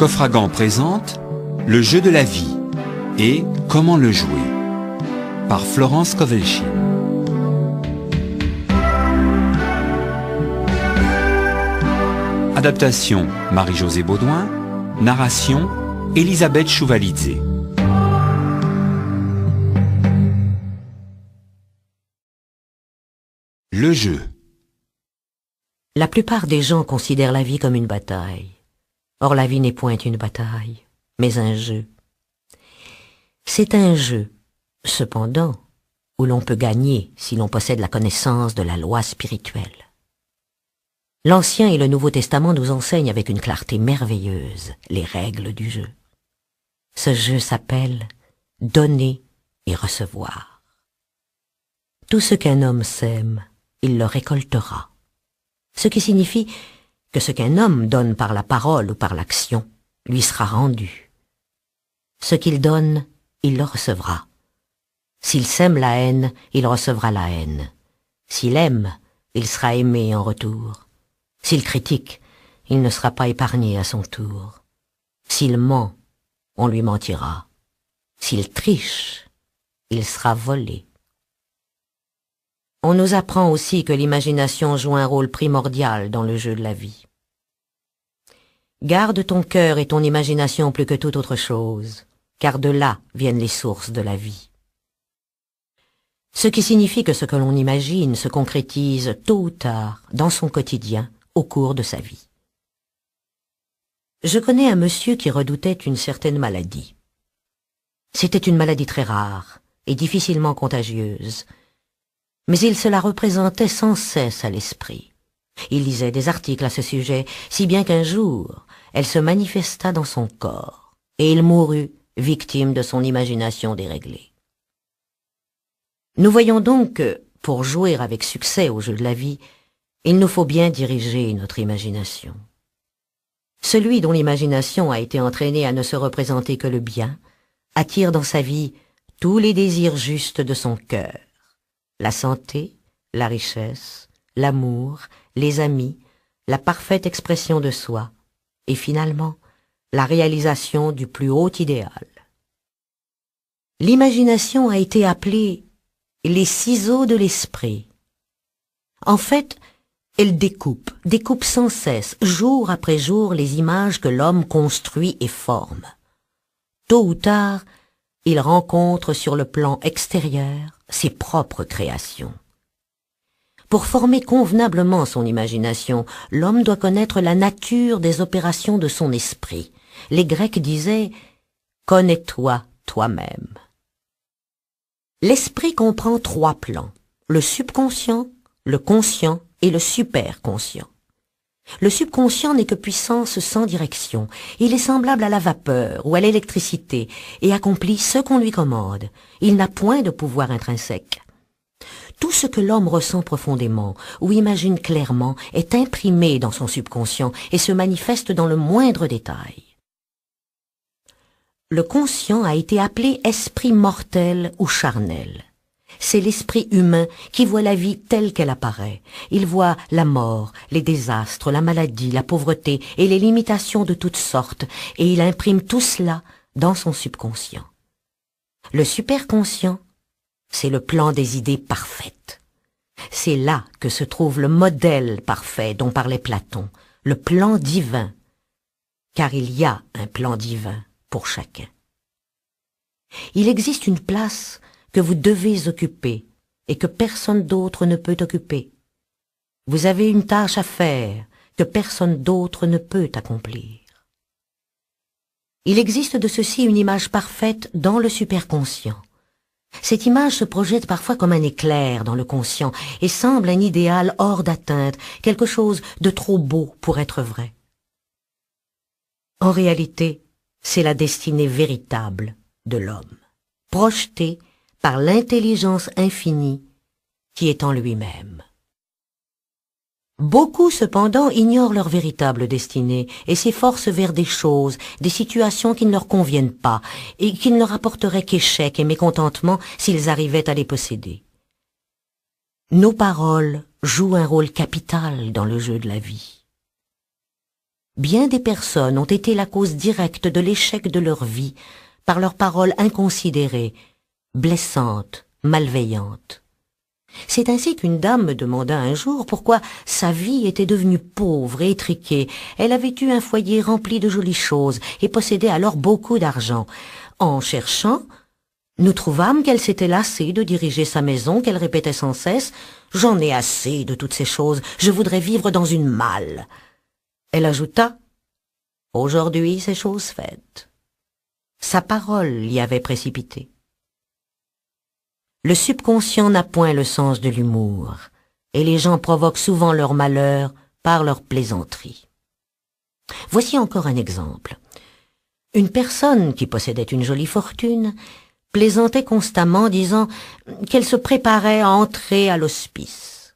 Coffragan présente Le jeu de la vie et Comment le jouer par Florence Kovelchine. Adaptation Marie-Josée Baudouin, narration Elisabeth Chouvalidze. Le jeu. La plupart des gens considèrent la vie comme une bataille. Or la vie n'est point une bataille, mais un jeu. C'est un jeu, cependant, où l'on peut gagner si l'on possède la connaissance de la loi spirituelle. L'Ancien et le Nouveau Testament nous enseignent avec une clarté merveilleuse les règles du jeu. Ce jeu s'appelle donner et recevoir. Tout ce qu'un homme sème, il le récoltera. Ce qui signifie que ce qu'un homme donne par la parole ou par l'action lui sera rendu. Ce qu'il donne, il le recevra. S'il sème la haine, il recevra la haine. S'il aime, il sera aimé en retour. S'il critique, il ne sera pas épargné à son tour. S'il ment, on lui mentira. S'il triche, il sera volé. On nous apprend aussi que l'imagination joue un rôle primordial dans le jeu de la vie. Garde ton cœur et ton imagination plus que toute autre chose, car de là viennent les sources de la vie. Ce qui signifie que ce que l'on imagine se concrétise tôt ou tard dans son quotidien au cours de sa vie. Je connais un monsieur qui redoutait une certaine maladie. C'était une maladie très rare et difficilement contagieuse, mais il se la représentait sans cesse à l'esprit. Il lisait des articles à ce sujet, si bien qu'un jour, elle se manifesta dans son corps, et il mourut, victime de son imagination déréglée. Nous voyons donc que, pour jouer avec succès au jeu de la vie, il nous faut bien diriger notre imagination. Celui dont l'imagination a été entraînée à ne se représenter que le bien, attire dans sa vie tous les désirs justes de son cœur. La santé, la richesse, l'amour, les amis, la parfaite expression de soi, et finalement, la réalisation du plus haut idéal. L'imagination a été appelée les ciseaux de l'esprit. En fait, elle découpe sans cesse, jour après jour, les images que l'homme construit et forme. Tôt ou tard, il rencontre sur le plan extérieur ses propres créations. Pour former convenablement son imagination, l'homme doit connaître la nature des opérations de son esprit. Les Grecs disaient « Connais-toi toi-même ». L'esprit comprend trois plans, le subconscient, le conscient et le superconscient. Le subconscient n'est que puissance sans direction. Il est semblable à la vapeur ou à l'électricité et accomplit ce qu'on lui commande. Il n'a point de pouvoir intrinsèque. Tout ce que l'homme ressent profondément ou imagine clairement est imprimé dans son subconscient et se manifeste dans le moindre détail. Le conscient a été appelé esprit mortel ou charnel. C'est l'esprit humain qui voit la vie telle qu'elle apparaît. Il voit la mort, les désastres, la maladie, la pauvreté et les limitations de toutes sortes, et il imprime tout cela dans son subconscient. Le superconscient, c'est le plan des idées parfaites. C'est là que se trouve le modèle parfait dont parlait Platon, le plan divin, car il y a un plan divin pour chacun. Il existe une place que vous devez occuper et que personne d'autre ne peut occuper. Vous avez une tâche à faire que personne d'autre ne peut accomplir. Il existe de ceci une image parfaite dans le superconscient. Cette image se projette parfois comme un éclair dans le conscient et semble un idéal hors d'atteinte, quelque chose de trop beau pour être vrai. En réalité, c'est la destinée véritable de l'homme, projetée par l'intelligence infinie qui est en lui-même. Beaucoup, cependant, ignorent leur véritable destinée et s'efforcent vers des choses, des situations qui ne leur conviennent pas et qui ne leur apporteraient qu'échec et mécontentement s'ils arrivaient à les posséder. Nos paroles jouent un rôle capital dans le jeu de la vie. Bien des personnes ont été la cause directe de l'échec de leur vie par leurs paroles inconsidérées, blessantes, malveillantes. C'est ainsi qu'une dame me demanda un jour pourquoi sa vie était devenue pauvre et étriquée. Elle avait eu un foyer rempli de jolies choses et possédait alors beaucoup d'argent. En cherchant, nous trouvâmes qu'elle s'était lassée de diriger sa maison, qu'elle répétait sans cesse « J'en ai assez de toutes ces choses, je voudrais vivre dans une malle ». Elle ajouta « Aujourd'hui, c'est chose faite ». Sa parole l'y avait précipité. Le subconscient n'a point le sens de l'humour, et les gens provoquent souvent leur malheur par leur plaisanterie. Voici encore un exemple. Une personne qui possédait une jolie fortune plaisantait constamment, disant qu'elle se préparait à entrer à l'hospice.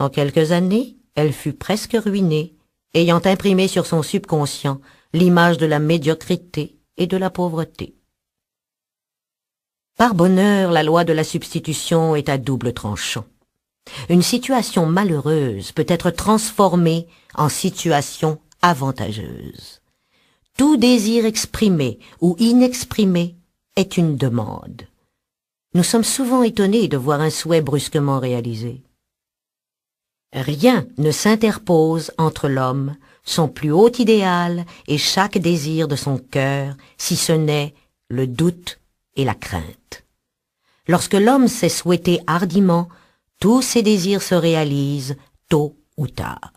En quelques années, elle fut presque ruinée, ayant imprimé sur son subconscient l'image de la médiocrité et de la pauvreté. Par bonheur, la loi de la substitution est à double tranchant. Une situation malheureuse peut être transformée en situation avantageuse. Tout désir exprimé ou inexprimé est une demande. Nous sommes souvent étonnés de voir un souhait brusquement réalisé. Rien ne s'interpose entre l'homme, son plus haut idéal et chaque désir de son cœur, si ce n'est le doute et la crainte. Lorsque l'homme sait souhaiter hardiment, tous ses désirs se réalisent tôt ou tard.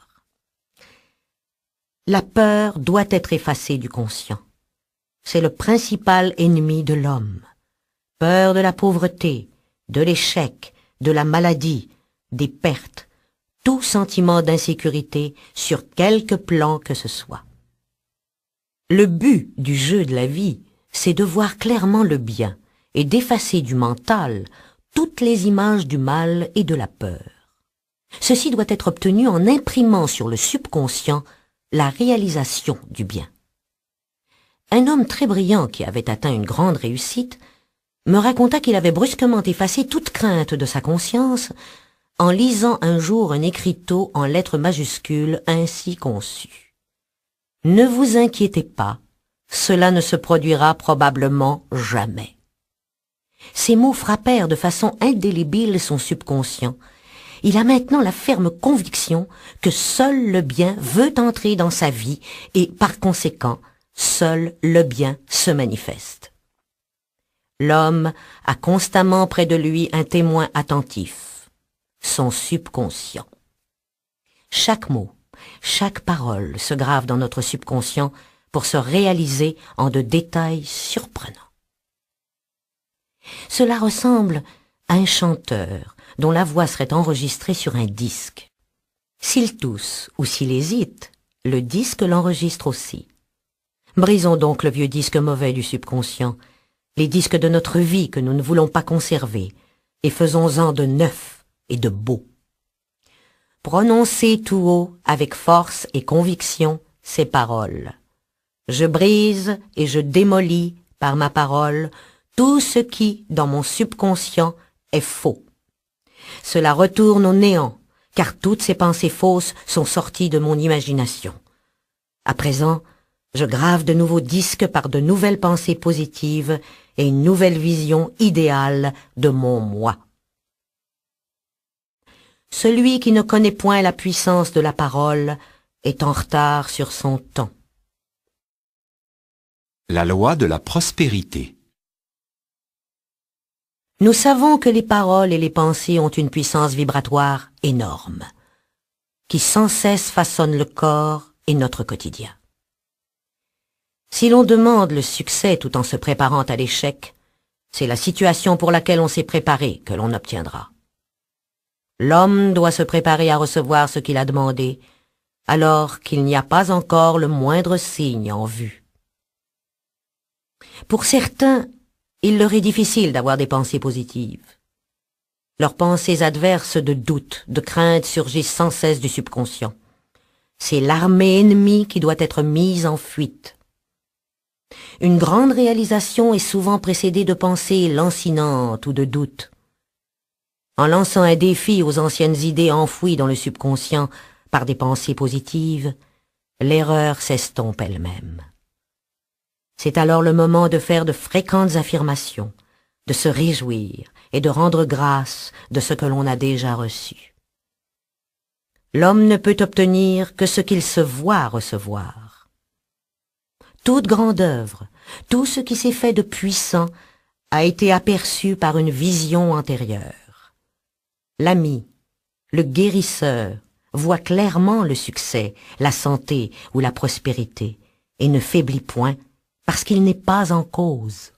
La peur doit être effacée du conscient. C'est le principal ennemi de l'homme. Peur de la pauvreté, de l'échec, de la maladie, des pertes, tout sentiment d'insécurité sur quelque plan que ce soit. Le but du jeu de la vie, c'est de voir clairement le bien et d'effacer du mental toutes les images du mal et de la peur. Ceci doit être obtenu en imprimant sur le subconscient la réalisation du bien. Un homme très brillant qui avait atteint une grande réussite me raconta qu'il avait brusquement effacé toute crainte de sa conscience en lisant un jour un écriteau en lettres majuscules ainsi conçu. « Ne vous inquiétez pas, cela ne se produira probablement jamais. » Ces mots frappèrent de façon indélébile son subconscient. Il a maintenant la ferme conviction que seul le bien veut entrer dans sa vie et, par conséquent, seul le bien se manifeste. L'homme a constamment près de lui un témoin attentif, son subconscient. Chaque mot, chaque parole se grave dans notre subconscient pour se réaliser en de détails surprenants. Cela ressemble à un chanteur dont la voix serait enregistrée sur un disque. S'il tousse ou s'il hésite, le disque l'enregistre aussi. Brisons donc le vieux disque mauvais du subconscient, les disques de notre vie que nous ne voulons pas conserver, et faisons-en de neufs et de beaux. Prononcez tout haut, avec force et conviction, ces paroles. Je brise et je démolis par ma parole tout ce qui, dans mon subconscient, est faux. Cela retourne au néant, car toutes ces pensées fausses sont sorties de mon imagination. À présent, je grave de nouveaux disques par de nouvelles pensées positives et une nouvelle vision idéale de mon moi. Celui qui ne connaît point la puissance de la parole est en retard sur son temps. La loi de la prospérité. Nous savons que les paroles et les pensées ont une puissance vibratoire énorme, qui sans cesse façonne le corps et notre quotidien. Si l'on demande le succès tout en se préparant à l'échec, c'est la situation pour laquelle on s'est préparé que l'on obtiendra. L'homme doit se préparer à recevoir ce qu'il a demandé, alors qu'il n'y a pas encore le moindre signe en vue. Pour certains, il leur est difficile d'avoir des pensées positives. Leurs pensées adverses de doute, de crainte surgissent sans cesse du subconscient. C'est l'armée ennemie qui doit être mise en fuite. Une grande réalisation est souvent précédée de pensées lancinantes ou de doutes. En lançant un défi aux anciennes idées enfouies dans le subconscient par des pensées positives, l'erreur s'estompe elle-même. C'est alors le moment de faire de fréquentes affirmations, de se réjouir et de rendre grâce de ce que l'on a déjà reçu. L'homme ne peut obtenir que ce qu'il se voit recevoir. Toute grande œuvre, tout ce qui s'est fait de puissant a été aperçu par une vision antérieure. L'ami, le guérisseur, voit clairement le succès, la santé ou la prospérité, et ne faiblit point parce qu'il n'est pas en cause.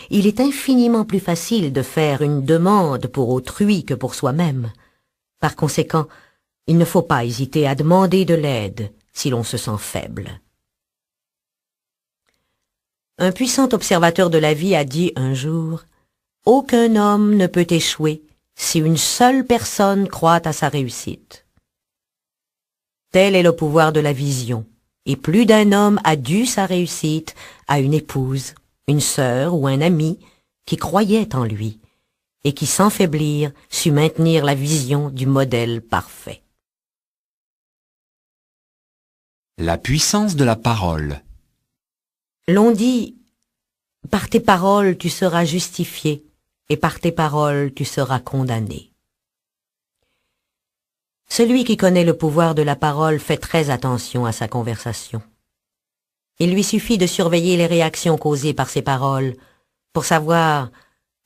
Il est infiniment plus facile de faire une demande pour autrui que pour soi-même. Par conséquent, il ne faut pas hésiter à demander de l'aide si l'on se sent faible. Un puissant observateur de la vie a dit un jour « Aucun homme ne peut échouer si une seule personne croit à sa réussite. » Tel est le pouvoir de la vision, et plus d'un homme a dû sa réussite à une épouse, une sœur ou un ami qui croyait en lui et qui sans faiblir sut maintenir la vision du modèle parfait. La puissance de la parole. L'on dit « Par tes paroles tu seras justifié, et par tes paroles tu seras condamné. » Celui qui connaît le pouvoir de la parole fait très attention à sa conversation. Il lui suffit de surveiller les réactions causées par ses paroles pour savoir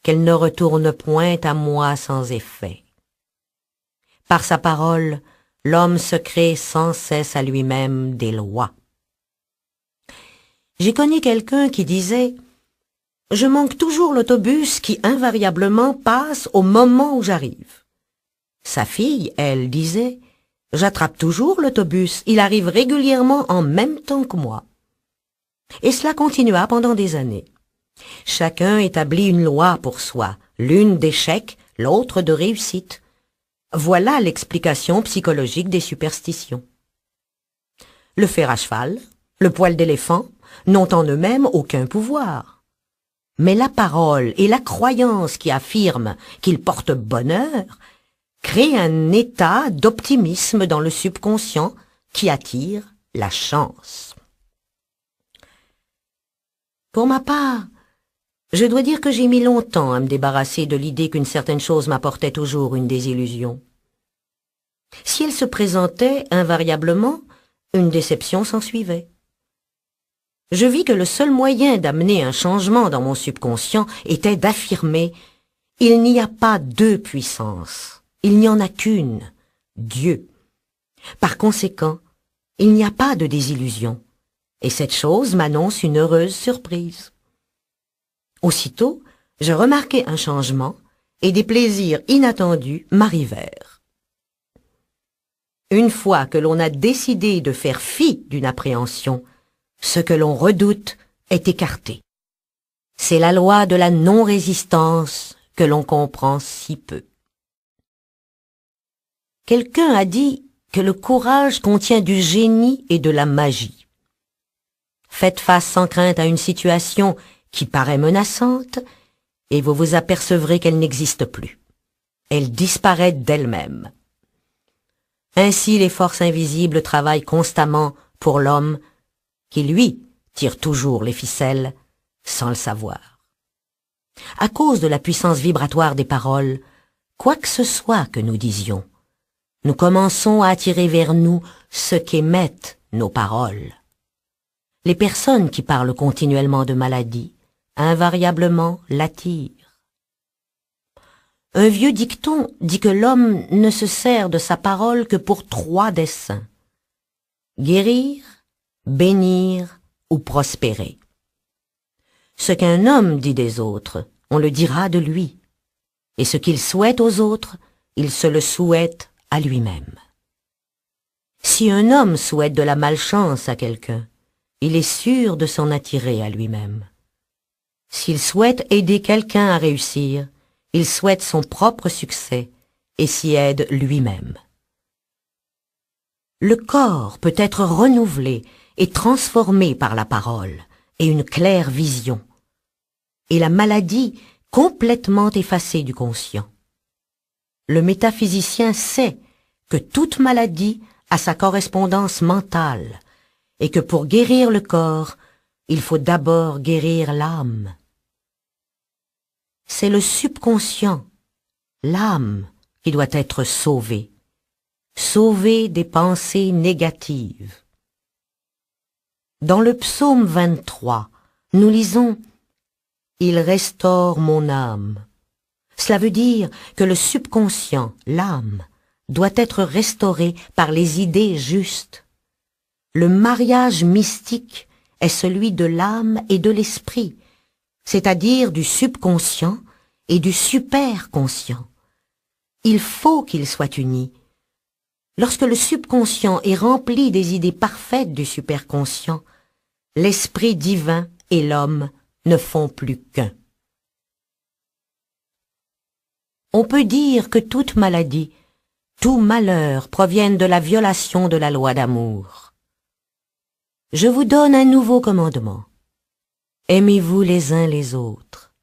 qu'elles ne retournent point à moi sans effet. Par sa parole, l'homme se crée sans cesse à lui-même des lois. J'ai connu quelqu'un qui disait « Je manque toujours l'autobus qui invariablement passe au moment où j'arrive. » Sa fille, elle, disait « J'attrape toujours l'autobus, il arrive régulièrement en même temps que moi. » Et cela continua pendant des années. Chacun établit une loi pour soi, l'une d'échec, l'autre de réussite. Voilà l'explication psychologique des superstitions. Le fer à cheval, le poil d'éléphant n'ont en eux-mêmes aucun pouvoir. Mais la parole et la croyance qui affirment qu'ils portent bonheur créent un état d'optimisme dans le subconscient qui attire la chance. Pour ma part, je dois dire que j'ai mis longtemps à me débarrasser de l'idée qu'une certaine chose m'apportait toujours une désillusion. Si elle se présentait invariablement, une déception s'ensuivait. Je vis que le seul moyen d'amener un changement dans mon subconscient était d'affirmer « Il n'y a pas deux puissances, il n'y en a qu'une, Dieu. » Par conséquent, il n'y a pas de désillusion, et cette chose m'annonce une heureuse surprise. Aussitôt, je remarquai un changement, et des plaisirs inattendus m'arrivèrent. Une fois que l'on a décidé de faire fi d'une appréhension, ce que l'on redoute est écarté. C'est la loi de la non-résistance que l'on comprend si peu. Quelqu'un a dit que le courage contient du génie et de la magie. Faites face sans crainte à une situation qui paraît menaçante, et vous vous apercevrez qu'elle n'existe plus. Elle disparaît d'elle-même. Ainsi les forces invisibles travaillent constamment pour l'homme, qui lui tire toujours les ficelles sans le savoir. À cause de la puissance vibratoire des paroles, quoi que ce soit que nous disions, nous commençons à attirer vers nous ce qu'émettent nos paroles. Les personnes qui parlent continuellement de maladie, invariablement l'attirent. Un vieux dicton dit que l'homme ne se sert de sa parole que pour 3 desseins: guérir, bénir ou prospérer. Ce qu'un homme dit des autres, on le dira de lui, et ce qu'il souhaite aux autres, il se le souhaite à lui-même. Si un homme souhaite de la malchance à quelqu'un, il est sûr de s'en attirer à lui-même. S'il souhaite aider quelqu'un à réussir, il souhaite son propre succès et s'y aide lui-même. Le corps peut être renouvelé et transformé par la parole et une claire vision, et la maladie complètement effacée du conscient. Le métaphysicien sait que toute maladie à sa correspondance mentale, et que pour guérir le corps, il faut d'abord guérir l'âme. C'est le subconscient, l'âme, qui doit être sauvée, sauvée des pensées négatives. Dans le psaume 23, nous lisons « Il restaure mon âme ». Cela veut dire que le subconscient, l'âme, doit être restauré par les idées justes. Le mariage mystique est celui de l'âme et de l'esprit, c'est-à-dire du subconscient et du superconscient. Il faut qu'ils soient unis. Lorsque le subconscient est rempli des idées parfaites du superconscient, l'esprit divin et l'homme ne font plus qu'un. On peut dire que toute maladie, tout malheur proviennent de la violation de la loi d'amour. Je vous donne un nouveau commandement. Aimez-vous les uns les autres.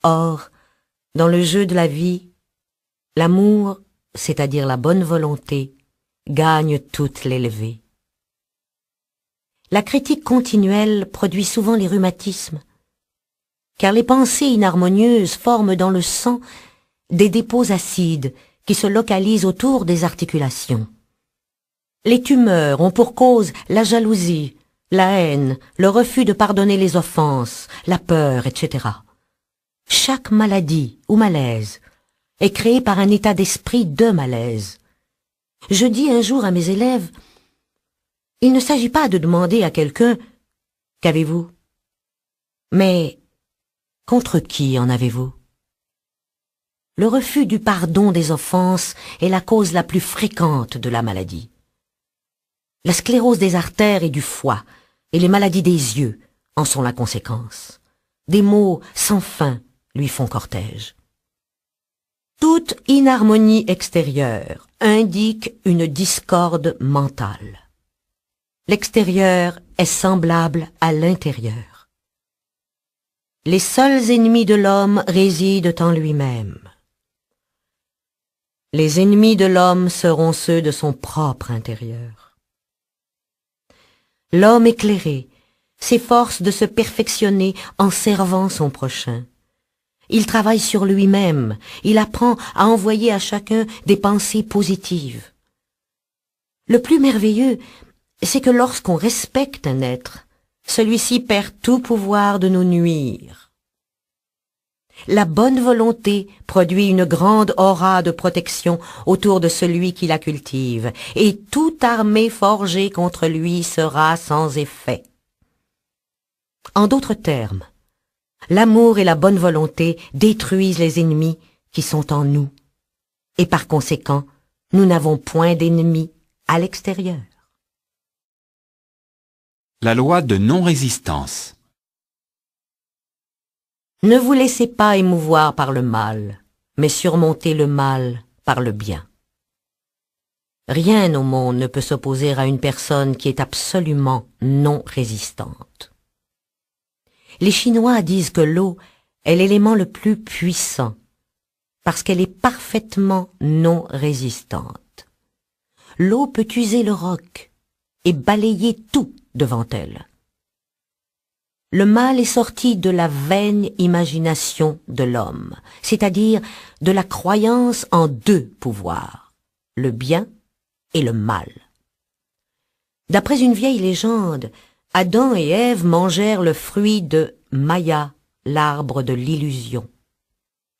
Or, dans le jeu de la vie, l'amour, c'est-à-dire la bonne volonté, gagne toute l'élevée. La critique continuelle produit souvent les rhumatismes, car les pensées inharmonieuses forment dans le sang des dépôts acides qui se localisent autour des articulations. Les tumeurs ont pour cause la jalousie, la haine, le refus de pardonner les offenses, la peur, etc. Chaque maladie ou malaise est créée par un état d'esprit de malaise. Je dis un jour à mes élèves, il ne s'agit pas de demander à quelqu'un « Qu'avez-vous » mais « Contre qui en avez-vous » Le refus du pardon des offenses est la cause la plus fréquente de la maladie. La sclérose des artères et du foie et les maladies des yeux en sont la conséquence. Des maux sans fin lui font cortège. Toute inharmonie extérieure indique une discorde mentale. L'extérieur est semblable à l'intérieur. Les seuls ennemis de l'homme résident en lui-même. Les ennemis de l'homme seront ceux de son propre intérieur. L'homme éclairé s'efforce de se perfectionner en servant son prochain. Il travaille sur lui-même, il apprend à envoyer à chacun des pensées positives. Le plus merveilleux, c'est que lorsqu'on respecte un être, celui-ci perd tout pouvoir de nous nuire. La bonne volonté produit une grande aura de protection autour de celui qui la cultive, et toute armée forgée contre lui sera sans effet. En d'autres termes, l'amour et la bonne volonté détruisent les ennemis qui sont en nous, et par conséquent, nous n'avons point d'ennemis à l'extérieur. La loi de non-résistance. Ne vous laissez pas émouvoir par le mal, mais surmontez le mal par le bien. Rien au monde ne peut s'opposer à une personne qui est absolument non résistante. Les Chinois disent que l'eau est l'élément le plus puissant, parce qu'elle est parfaitement non résistante. L'eau peut user le roc et balayer tout devant elle. Le mal est sorti de la vaine imagination de l'homme, c'est-à-dire de la croyance en deux pouvoirs, le bien et le mal. D'après une vieille légende, Adam et Ève mangèrent le fruit de Maya, l'arbre de l'illusion,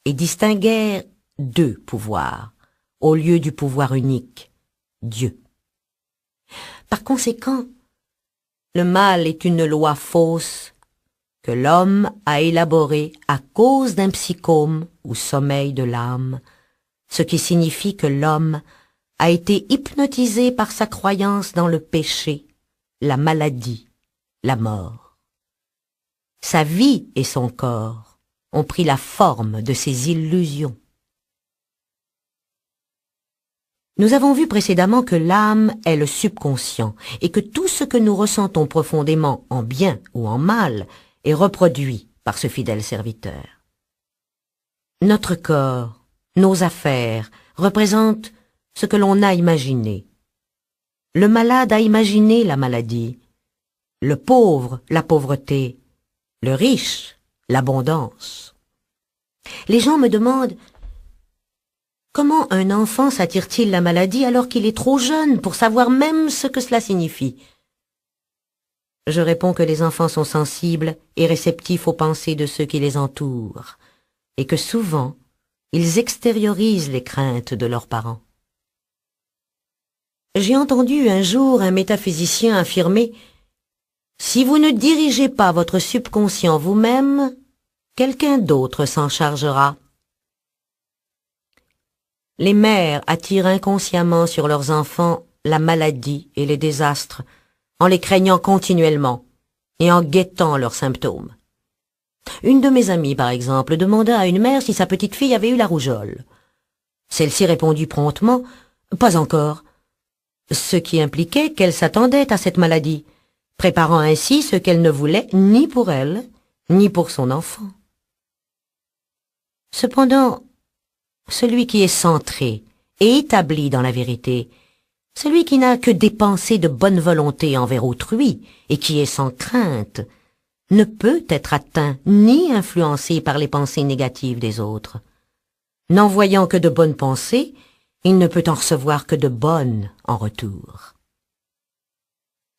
et distinguèrent deux pouvoirs, au lieu du pouvoir unique, Dieu. Par conséquent, le mal est une loi fausse que l'homme a élaborée à cause d'un psychome ou sommeil de l'âme, ce qui signifie que l'homme a été hypnotisé par sa croyance dans le péché, la maladie, la mort. Sa vie et son corps ont pris la forme de ces illusions. Nous avons vu précédemment que l'âme est le subconscient et que tout ce que nous ressentons profondément en bien ou en mal est reproduit par ce fidèle serviteur. Notre corps, nos affaires représentent ce que l'on a imaginé. Le malade a imaginé la maladie, le pauvre la pauvreté, le riche l'abondance. Les gens me demandent comment un enfant s'attire-t-il la maladie alors qu'il est trop jeune pour savoir même ce que cela signifie. Je réponds que les enfants sont sensibles et réceptifs aux pensées de ceux qui les entourent, et que souvent, ils extériorisent les craintes de leurs parents. J'ai entendu un jour un métaphysicien affirmer « Si vous ne dirigez pas votre subconscient vous-même, quelqu'un d'autre s'en chargera. » Les mères attirent inconsciemment sur leurs enfants la maladie et les désastres, en les craignant continuellement et en guettant leurs symptômes. Une de mes amies, par exemple, demanda à une mère si sa petite fille avait eu la rougeole. Celle-ci répondit promptement « Pas encore », ce qui impliquait qu'elle s'attendait à cette maladie, préparant ainsi ce qu'elle ne voulait ni pour elle, ni pour son enfant. Cependant, celui qui est centré et établi dans la vérité, celui qui n'a que des pensées de bonne volonté envers autrui et qui est sans crainte, ne peut être atteint ni influencé par les pensées négatives des autres. N'en voyant que de bonnes pensées, il ne peut en recevoir que de bonnes en retour.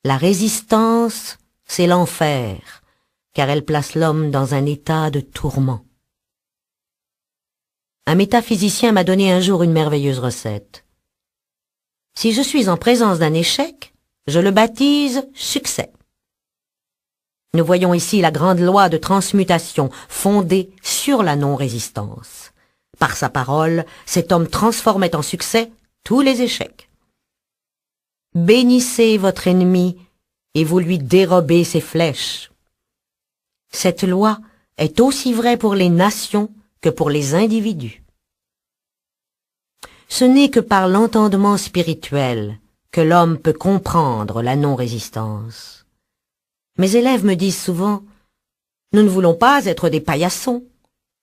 La résistance, c'est l'enfer, car elle place l'homme dans un état de tourment. Un métaphysicien m'a donné un jour une merveilleuse recette. Si je suis en présence d'un échec, je le baptise succès. Nous voyons ici la grande loi de transmutation fondée sur la non-résistance. Par sa parole, cet homme transformait en succès tous les échecs. Bénissez votre ennemi et vous lui dérobez ses flèches. Cette loi est aussi vraie pour les nations que pour les individus. Ce n'est que par l'entendement spirituel que l'homme peut comprendre la non-résistance. Mes élèves me disent souvent « Nous ne voulons pas être des paillassons ».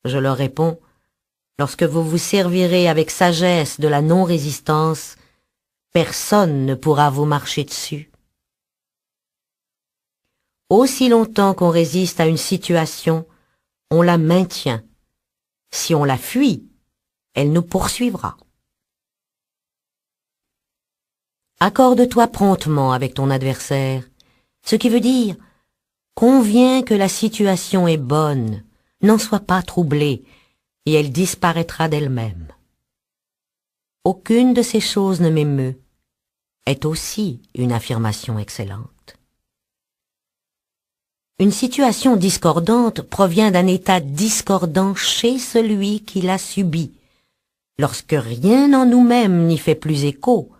Je leur réponds « Lorsque vous vous servirez avec sagesse de la non-résistance, personne ne pourra vous marcher dessus. » Aussi longtemps qu'on résiste à une situation, on la maintient. Si on la fuit, elle nous poursuivra. Accorde-toi promptement avec ton adversaire, ce qui veut dire conviens que la situation est bonne, n'en sois pas troublé, et elle disparaîtra d'elle-même. Aucune de ces choses ne m'émeut est aussi une affirmation excellente. Une situation discordante provient d'un état discordant chez celui qui l'a subi. Lorsque rien en nous-mêmes n'y fait plus écho,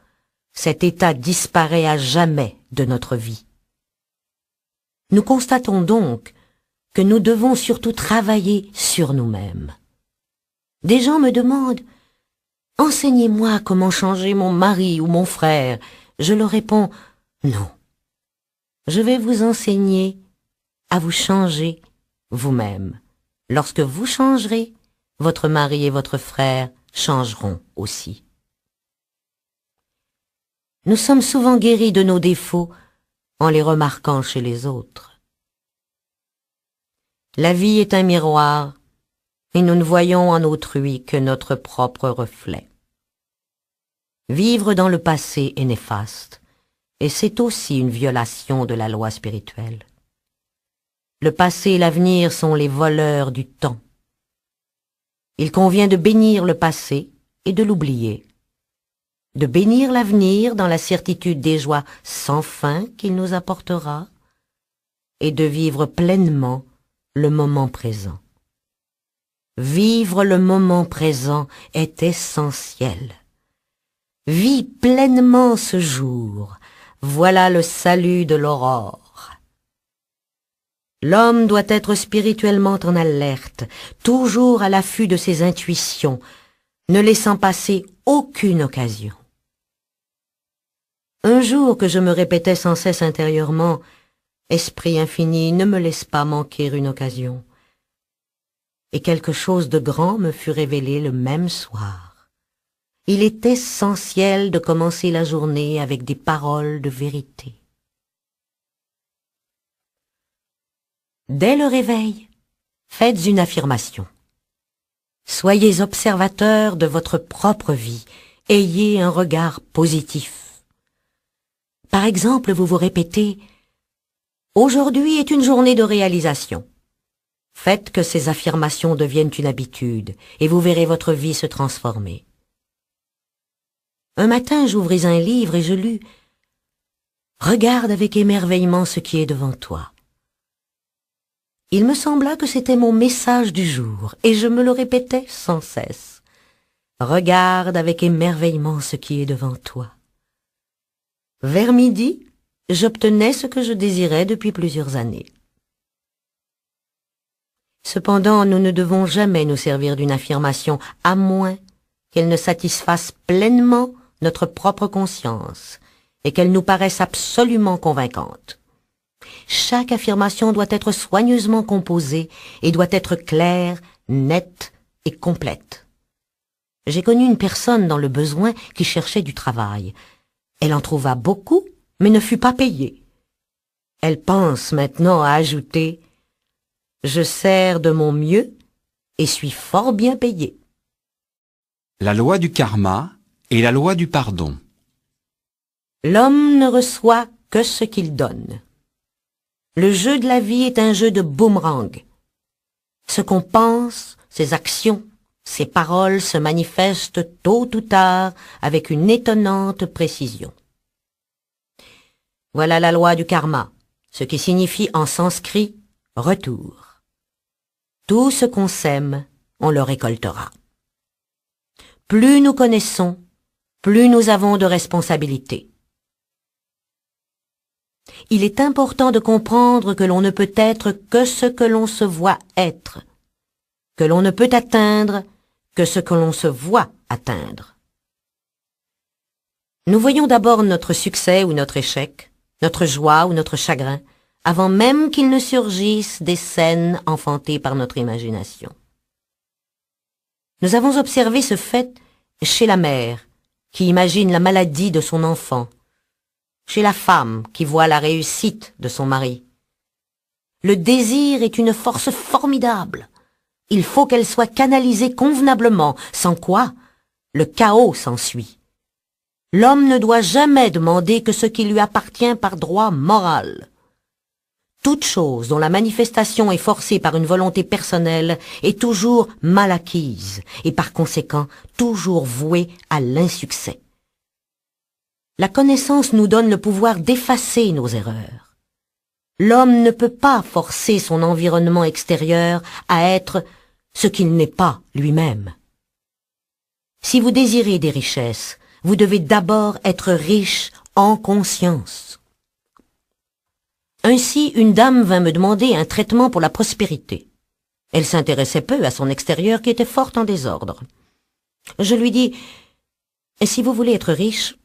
cet état disparaît à jamais de notre vie. Nous constatons donc que nous devons surtout travailler sur nous-mêmes. Des gens me demandent « Enseignez-moi comment changer mon mari ou mon frère ». Je leur réponds « Non, je vais vous enseigner à vous changer vous-même. Lorsque vous changerez, votre mari et votre frère changeront aussi. » Nous sommes souvent guéris de nos défauts en les remarquant chez les autres. La vie est un miroir et nous ne voyons en autrui que notre propre reflet. Vivre dans le passé est néfaste et c'est aussi une violation de la loi spirituelle. Le passé et l'avenir sont les voleurs du temps. Il convient de bénir le passé et de l'oublier, de bénir l'avenir dans la certitude des joies sans fin qu'il nous apportera, et de vivre pleinement le moment présent. Vivre le moment présent est essentiel. Vis pleinement ce jour, voilà le salut de l'aurore. L'homme doit être spirituellement en alerte, toujours à l'affût de ses intuitions, ne laissant passer aucune occasion. Un jour que je me répétais sans cesse intérieurement, « Esprit infini, ne me laisse pas manquer une occasion. » Et quelque chose de grand me fut révélé le même soir. Il est essentiel de commencer la journée avec des paroles de vérité. Dès le réveil, faites une affirmation. Soyez observateur de votre propre vie. Ayez un regard positif. Par exemple, vous vous répétez « Aujourd'hui est une journée de réalisation ». Faites que ces affirmations deviennent une habitude et vous verrez votre vie se transformer. Un matin, j'ouvris un livre et je lus « Regarde avec émerveillement ce qui est devant toi ». Il me sembla que c'était mon message du jour et je me le répétais sans cesse. « Regarde avec émerveillement ce qui est devant toi ». Vers midi, j'obtenais ce que je désirais depuis plusieurs années. Cependant, nous ne devons jamais nous servir d'une affirmation, à moins qu'elle ne satisfasse pleinement notre propre conscience et qu'elle nous paraisse absolument convaincante. Chaque affirmation doit être soigneusement composée et doit être claire, nette et complète. J'ai connu une personne dans le besoin qui cherchait du travail. Elle en trouva beaucoup, mais ne fut pas payée. Elle pense maintenant à ajouter « Je sers de mon mieux et suis fort bien payée ». La loi du karma et la loi du pardon. L'homme ne reçoit que ce qu'il donne. Le jeu de la vie est un jeu de boomerang. Ce qu'on pense, ses actions, ses paroles se manifestent tôt ou tard avec une étonnante précision. Voilà la loi du karma, ce qui signifie en sanskrit « retour ». Tout ce qu'on sème, on le récoltera. Plus nous connaissons, plus nous avons de responsabilités. Il est important de comprendre que l'on ne peut être que ce que l'on se voit être, que l'on ne peut atteindre que ce que l'on se voit atteindre. Nous voyons d'abord notre succès ou notre échec, notre joie ou notre chagrin, avant même qu'il ne surgisse des scènes enfantées par notre imagination. Nous avons observé ce fait chez la mère, qui imagine la maladie de son enfant, chez la femme qui voit la réussite de son mari. Le désir est une force formidable. Il faut qu'elle soit canalisée convenablement, sans quoi le chaos s'ensuit. L'homme ne doit jamais demander que ce qui lui appartient par droit moral. Toute chose dont la manifestation est forcée par une volonté personnelle est toujours mal acquise et par conséquent toujours vouée à l'insuccès. La connaissance nous donne le pouvoir d'effacer nos erreurs. L'homme ne peut pas forcer son environnement extérieur à être ce qu'il n'est pas lui-même. Si vous désirez des richesses, vous devez d'abord être riche en conscience. Ainsi, une dame vint me demander un traitement pour la prospérité. Elle s'intéressait peu à son extérieur qui était fort en désordre. Je lui dis, « Si vous voulez être riche,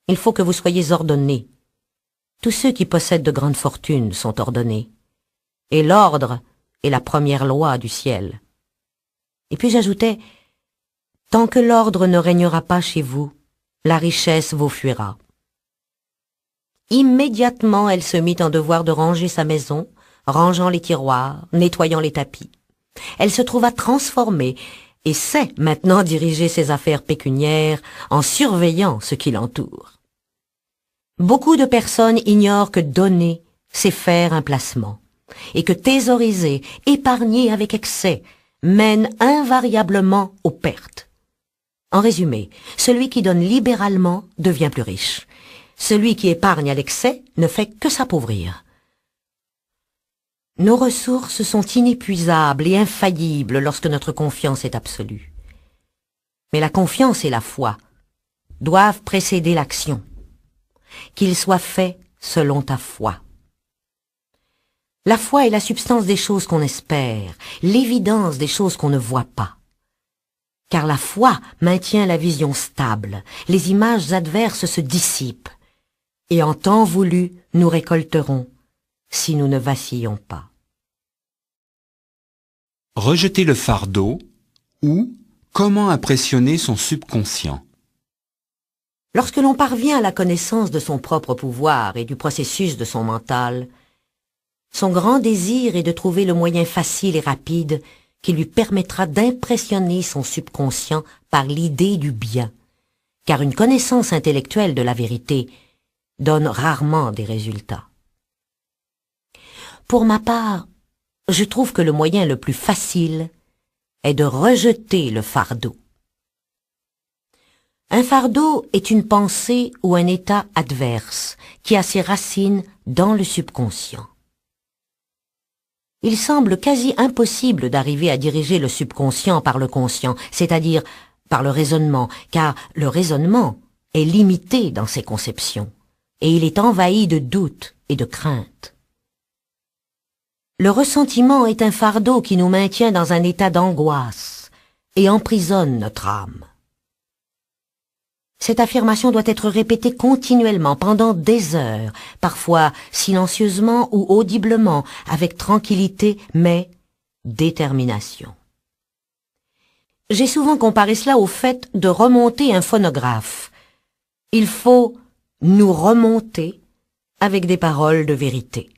il faut que vous soyez ordonné. Tous ceux qui possèdent de grandes fortunes sont ordonnés. Et l'ordre est la première loi du ciel. » Et puis j'ajoutais, « Tant que l'ordre ne régnera pas chez vous, la richesse vous fuira. » Immédiatement, elle se mit en devoir de ranger sa maison, rangeant les tiroirs, nettoyant les tapis. Elle se trouva transformée et sait maintenant diriger ses affaires pécuniaires en surveillant ce qui l'entoure. Beaucoup de personnes ignorent que donner, c'est faire un placement, et que thésauriser, épargner avec excès, mène invariablement aux pertes. En résumé, celui qui donne libéralement devient plus riche. Celui qui épargne à l'excès ne fait que s'appauvrir. Nos ressources sont inépuisables et infaillibles lorsque notre confiance est absolue. Mais la confiance et la foi doivent précéder l'action. Qu'il soit fait selon ta foi. La foi est la substance des choses qu'on espère, l'évidence des choses qu'on ne voit pas. Car la foi maintient la vision stable, les images adverses se dissipent, et en temps voulu, nous récolterons, si nous ne vacillons pas. Rejeter le fardeau ou comment impressionner son subconscient. Lorsque l'on parvient à la connaissance de son propre pouvoir et du processus de son mental, son grand désir est de trouver le moyen facile et rapide qui lui permettra d'impressionner son subconscient par l'idée du bien, car une connaissance intellectuelle de la vérité donne rarement des résultats. Pour ma part, je trouve que le moyen le plus facile est de rejeter le fardeau. Un fardeau est une pensée ou un état adverse qui a ses racines dans le subconscient. Il semble quasi impossible d'arriver à diriger le subconscient par le conscient, c'est-à-dire par le raisonnement, car le raisonnement est limité dans ses conceptions, et il est envahi de doutes et de craintes. Le ressentiment est un fardeau qui nous maintient dans un état d'angoisse et emprisonne notre âme. Cette affirmation doit être répétée continuellement pendant des heures, parfois silencieusement ou audiblement, avec tranquillité, mais détermination. J'ai souvent comparé cela au fait de remonter un phonographe. Il faut nous remonter avec des paroles de vérité.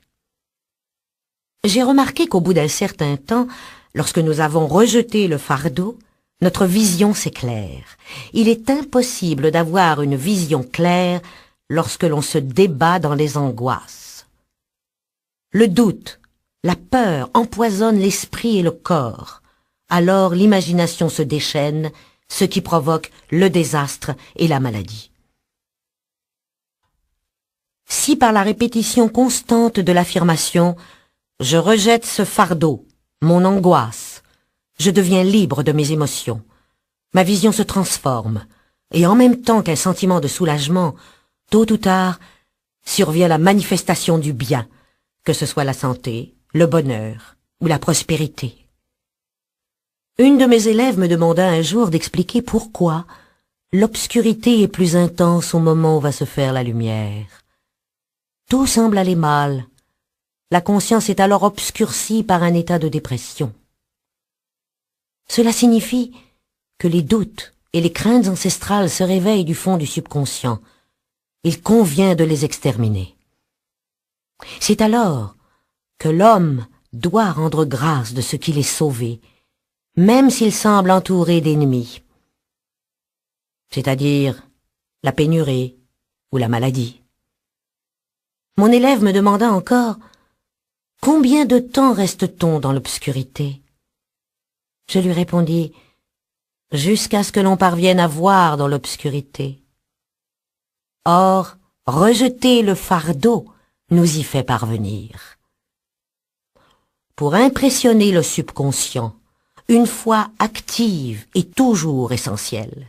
J'ai remarqué qu'au bout d'un certain temps, lorsque nous avons rejeté le fardeau, notre vision s'éclaire. Il est impossible d'avoir une vision claire lorsque l'on se débat dans les angoisses. Le doute, la peur empoisonnent l'esprit et le corps. Alors l'imagination se déchaîne, ce qui provoque le désastre et la maladie. Si par la répétition constante de l'affirmation « Je rejette ce fardeau, mon angoisse », je deviens libre de mes émotions. Ma vision se transforme, et en même temps qu'un sentiment de soulagement, tôt ou tard, survient la manifestation du bien, que ce soit la santé, le bonheur ou la prospérité. Une de mes élèves me demanda un jour d'expliquer pourquoi l'obscurité est plus intense au moment où va se faire la lumière. Tout semble aller mal. La conscience est alors obscurcie par un état de dépression. Cela signifie que les doutes et les craintes ancestrales se réveillent du fond du subconscient. Il convient de les exterminer. C'est alors que l'homme doit rendre grâce de ce qu'il est sauvé, même s'il semble entouré d'ennemis, c'est-à-dire la pénurie ou la maladie. Mon élève me demanda encore « Combien de temps reste-t-on dans l'obscurité ?» Je lui répondis « Jusqu'à ce que l'on parvienne à voir dans l'obscurité. » Or, rejeter le fardeau nous y fait parvenir. Pour impressionner le subconscient, une foi active est toujours essentielle.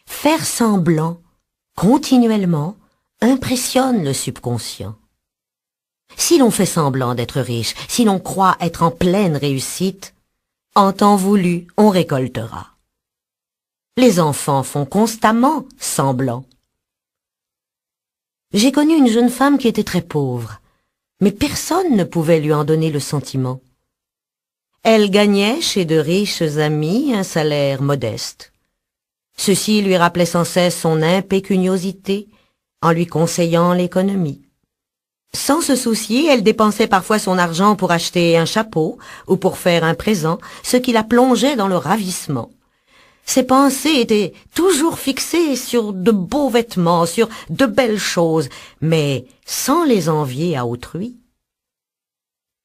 Faire semblant, continuellement, impressionne le subconscient. Si l'on fait semblant d'être riche, si l'on croit être en pleine réussite, en temps voulu, on récoltera. Les enfants font constamment semblant. J'ai connu une jeune femme qui était très pauvre, mais personne ne pouvait lui en donner le sentiment. Elle gagnait chez de riches amis un salaire modeste. Ceux-ci lui rappelaient sans cesse son impécuniosité en lui conseillant l'économie. Sans se soucier, elle dépensait parfois son argent pour acheter un chapeau ou pour faire un présent, ce qui la plongeait dans le ravissement. Ses pensées étaient toujours fixées sur de beaux vêtements, sur de belles choses, mais sans les envier à autrui.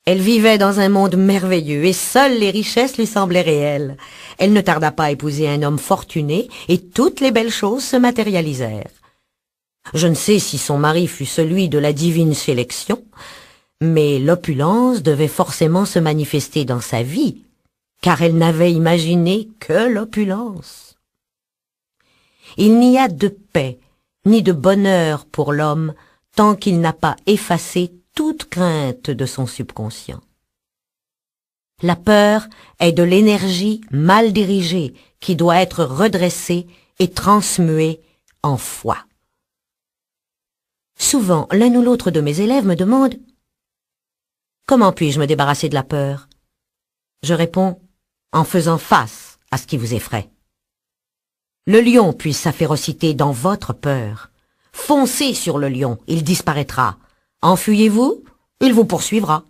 Elle vivait dans un monde merveilleux et seules les richesses lui semblaient réelles. Elle ne tarda pas à épouser un homme fortuné et toutes les belles choses se matérialisèrent. Je ne sais si son mari fut celui de la divine sélection, mais l'opulence devait forcément se manifester dans sa vie, car elle n'avait imaginé que l'opulence. Il n'y a de paix ni de bonheur pour l'homme tant qu'il n'a pas effacé toute crainte de son subconscient. La peur est de l'énergie mal dirigée qui doit être redressée et transmuée en foi. Souvent, l'un ou l'autre de mes élèves me demande « Comment puis-je me débarrasser de la peur ?» Je réponds « En faisant face à ce qui vous effraie. » Le lion puise sa férocité dans votre peur. Foncez sur le lion, il disparaîtra. Enfuyez-vous, il vous poursuivra.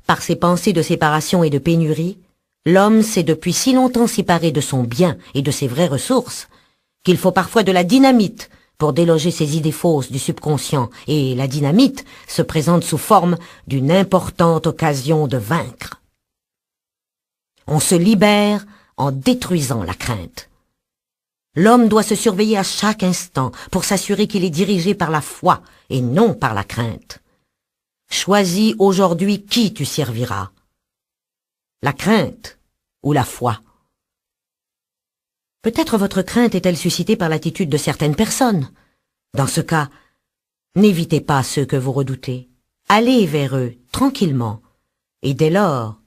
Par ses pensées de séparation et de pénurie, l'homme s'est depuis si longtemps séparé de son bien et de ses vraies ressources qu'il faut parfois de la dynamite pour déloger ses idées fausses du subconscient, et la dynamite se présente sous forme d'une importante occasion de vaincre. On se libère en détruisant la crainte. L'homme doit se surveiller à chaque instant pour s'assurer qu'il est dirigé par la foi et non par la crainte. Choisis aujourd'hui qui tu serviras, la crainte ou la foi. Peut-être votre crainte est-elle suscitée par l'attitude de certaines personnes. Dans ce cas, n'évitez pas ceux que vous redoutez. Allez vers eux tranquillement, et dès lors,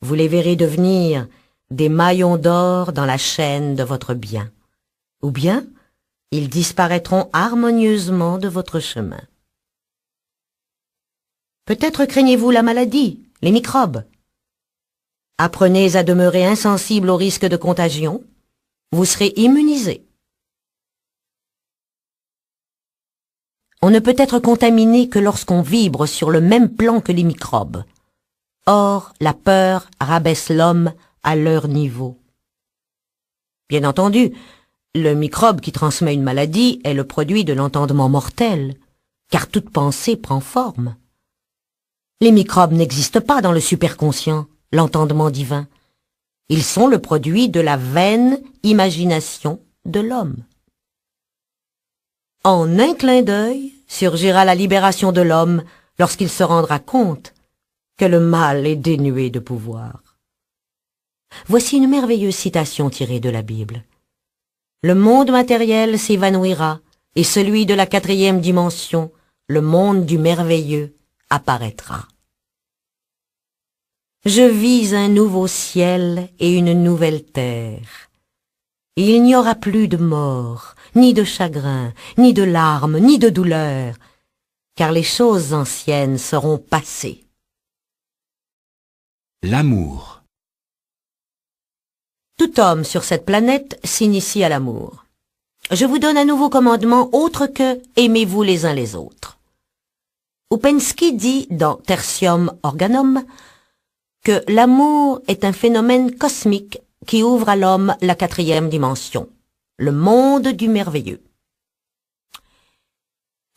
vous les verrez devenir des maillons d'or dans la chaîne de votre bien. Ou bien, ils disparaîtront harmonieusement de votre chemin. Peut-être craignez-vous la maladie, les microbes. Apprenez à demeurer insensible au risque de contagion. Vous serez immunisé. On ne peut être contaminé que lorsqu'on vibre sur le même plan que les microbes. Or, la peur rabaisse l'homme à leur niveau. Bien entendu, le microbe qui transmet une maladie est le produit de l'entendement mortel, car toute pensée prend forme. Les microbes n'existent pas dans le superconscient, l'entendement divin. Ils sont le produit de la vaine imagination de l'homme. En un clin d'œil surgira la libération de l'homme lorsqu'il se rendra compte que le mal est dénué de pouvoir. Voici une merveilleuse citation tirée de la Bible. Le monde matériel s'évanouira et celui de la 4e dimension, le monde du merveilleux, apparaîtra. Je vis un nouveau ciel et une nouvelle terre. Il n'y aura plus de mort, ni de chagrin, ni de larmes, ni de douleur, car les choses anciennes seront passées. L'amour. Tout homme sur cette planète s'initie à l'amour. Je vous donne un nouveau commandement autre que « aimez-vous les uns les autres ». Oupenski dit dans Tertium Organum que l'amour est un phénomène cosmique qui ouvre à l'homme la 4e dimension, le monde du merveilleux.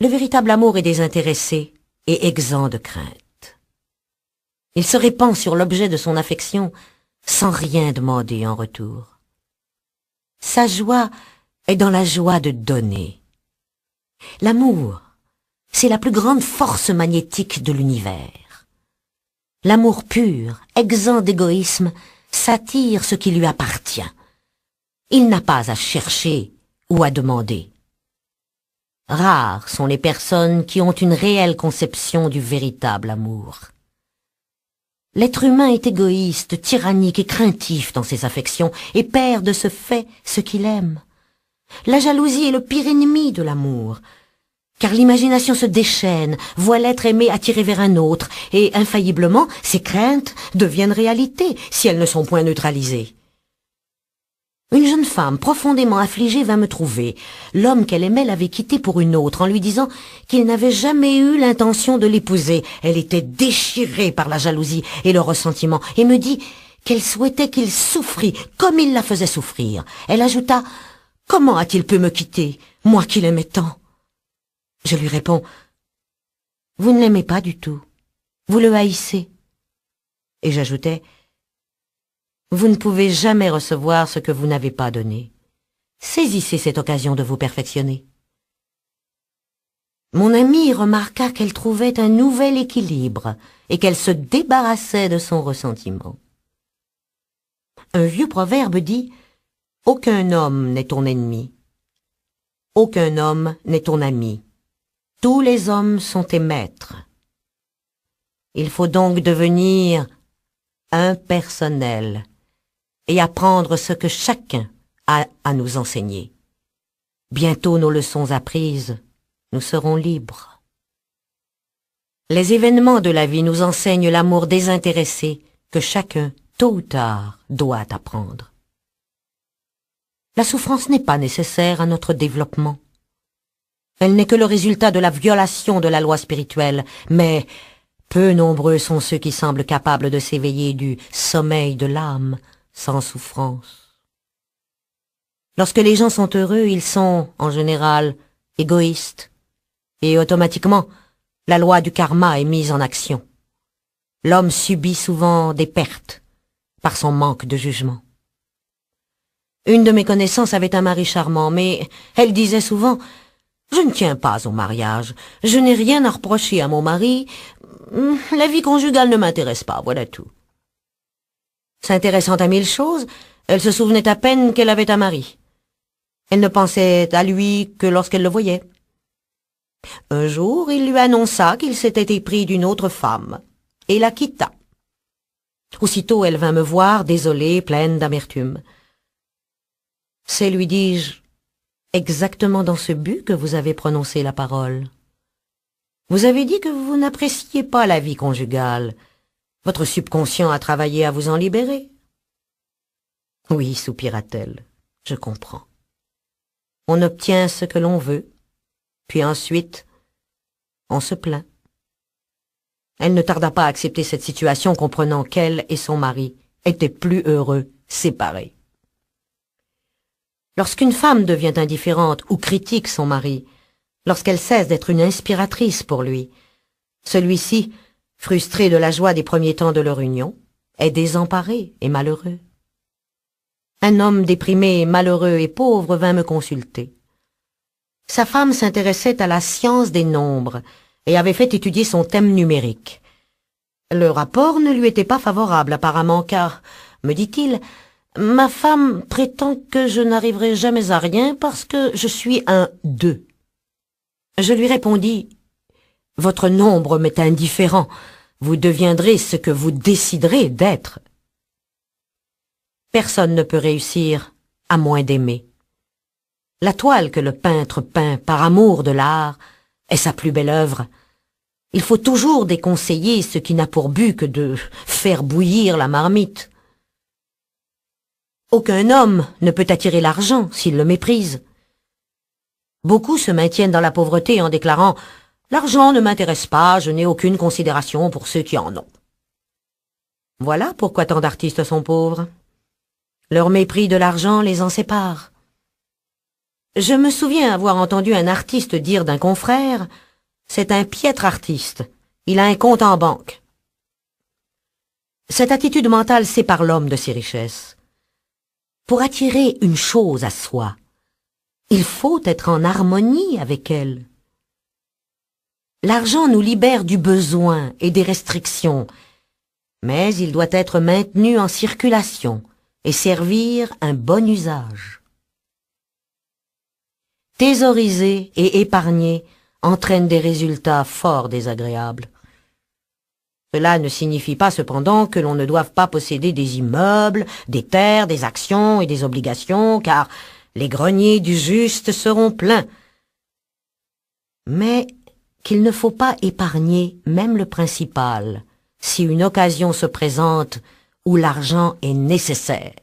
Le véritable amour est désintéressé et exempt de crainte. Il se répand sur l'objet de son affection sans rien demander en retour. Sa joie est dans la joie de donner. L'amour, c'est la plus grande force magnétique de l'univers. L'amour pur, exempt d'égoïsme, s'attire ce qui lui appartient. Il n'a pas à chercher ou à demander. Rares sont les personnes qui ont une réelle conception du véritable amour. L'être humain est égoïste, tyrannique et craintif dans ses affections et perd de ce fait ce qu'il aime. La jalousie est le pire ennemi de l'amour, car l'imagination se déchaîne, voit l'être aimé attiré vers un autre, et infailliblement, ses craintes deviennent réalité si elles ne sont point neutralisées. Une jeune femme profondément affligée vint me trouver. L'homme qu'elle aimait l'avait quittée pour une autre en lui disant qu'il n'avait jamais eu l'intention de l'épouser. Elle était déchirée par la jalousie et le ressentiment et me dit qu'elle souhaitait qu'il souffrît comme il la faisait souffrir. Elle ajouta « Comment a-t-il pu me quitter, moi qui l'aimais tant ?» Je lui réponds « Vous ne l'aimez pas du tout, vous le haïssez. » Et j'ajoutais « Vous ne pouvez jamais recevoir ce que vous n'avez pas donné. Saisissez cette occasion de vous perfectionner. » Mon amie remarqua qu'elle trouvait un nouvel équilibre et qu'elle se débarrassait de son ressentiment. Un vieux proverbe dit « Aucun homme n'est ton ennemi. Aucun homme n'est ton ami. Tous les hommes sont tes maîtres. » Il faut donc devenir impersonnel et apprendre ce que chacun a à nous enseigner. Bientôt nos leçons apprises, nous serons libres. Les événements de la vie nous enseignent l'amour désintéressé que chacun, tôt ou tard, doit apprendre. La souffrance n'est pas nécessaire à notre développement. Elle n'est que le résultat de la violation de la loi spirituelle, mais peu nombreux sont ceux qui semblent capables de s'éveiller du sommeil de l'âme sans souffrance. Lorsque les gens sont heureux, ils sont, en général, égoïstes, et automatiquement, la loi du karma est mise en action. L'homme subit souvent des pertes par son manque de jugement. Une de mes connaissances avait un mari charmant, mais elle disait souvent « Je ne tiens pas au mariage, je n'ai rien à reprocher à mon mari, la vie conjugale ne m'intéresse pas, voilà tout. » S'intéressant à mille choses, elle se souvenait à peine qu'elle avait un mari. Elle ne pensait à lui que lorsqu'elle le voyait. Un jour, il lui annonça qu'il s'était épris d'une autre femme, et la quitta. Aussitôt, elle vint me voir, désolée, pleine d'amertume. « C'est, lui dis-je, exactement dans ce but que vous avez prononcé la parole. Vous avez dit que vous n'appréciez pas la vie conjugale. Votre subconscient a travaillé à vous en libérer. » « Oui, soupira-t-elle, je comprends. On obtient ce que l'on veut, puis ensuite, on se plaint. » Elle ne tarda pas à accepter cette situation, comprenant qu'elle et son mari étaient plus heureux séparés. Lorsqu'une femme devient indifférente ou critique son mari, lorsqu'elle cesse d'être une inspiratrice pour lui, celui-ci, frustré de la joie des premiers temps de leur union, est désemparé et malheureux. Un homme déprimé, malheureux et pauvre vint me consulter. Sa femme s'intéressait à la science des nombres et avait fait étudier son thème numérique. Le rapport ne lui était pas favorable apparemment car, me dit-il, ma femme prétend que je n'arriverai jamais à rien parce que je suis un 2. Je lui répondis, « Votre nombre m'est indifférent. Vous deviendrez ce que vous déciderez d'être. » Personne ne peut réussir à moins d'aimer. La toile que le peintre peint par amour de l'art est sa plus belle œuvre. Il faut toujours déconseiller ce qui n'a pour but que de faire bouillir la marmite. Aucun homme ne peut attirer l'argent s'il le méprise. Beaucoup se maintiennent dans la pauvreté en déclarant « L'argent ne m'intéresse pas, je n'ai aucune considération pour ceux qui en ont. » Voilà pourquoi tant d'artistes sont pauvres. Leur mépris de l'argent les en sépare. Je me souviens avoir entendu un artiste dire d'un confrère « C'est un piètre artiste, il a un compte en banque. » Cette attitude mentale sépare l'homme de ses richesses. Pour attirer une chose à soi, il faut être en harmonie avec elle. L'argent nous libère du besoin et des restrictions, mais il doit être maintenu en circulation et servir un bon usage. Thésauriser et épargner entraîne des résultats fort désagréables. Cela ne signifie pas cependant que l'on ne doive pas posséder des immeubles, des terres, des actions et des obligations, car les greniers du juste seront pleins. Mais qu'il ne faut pas épargner même le principal, si une occasion se présente où l'argent est nécessaire.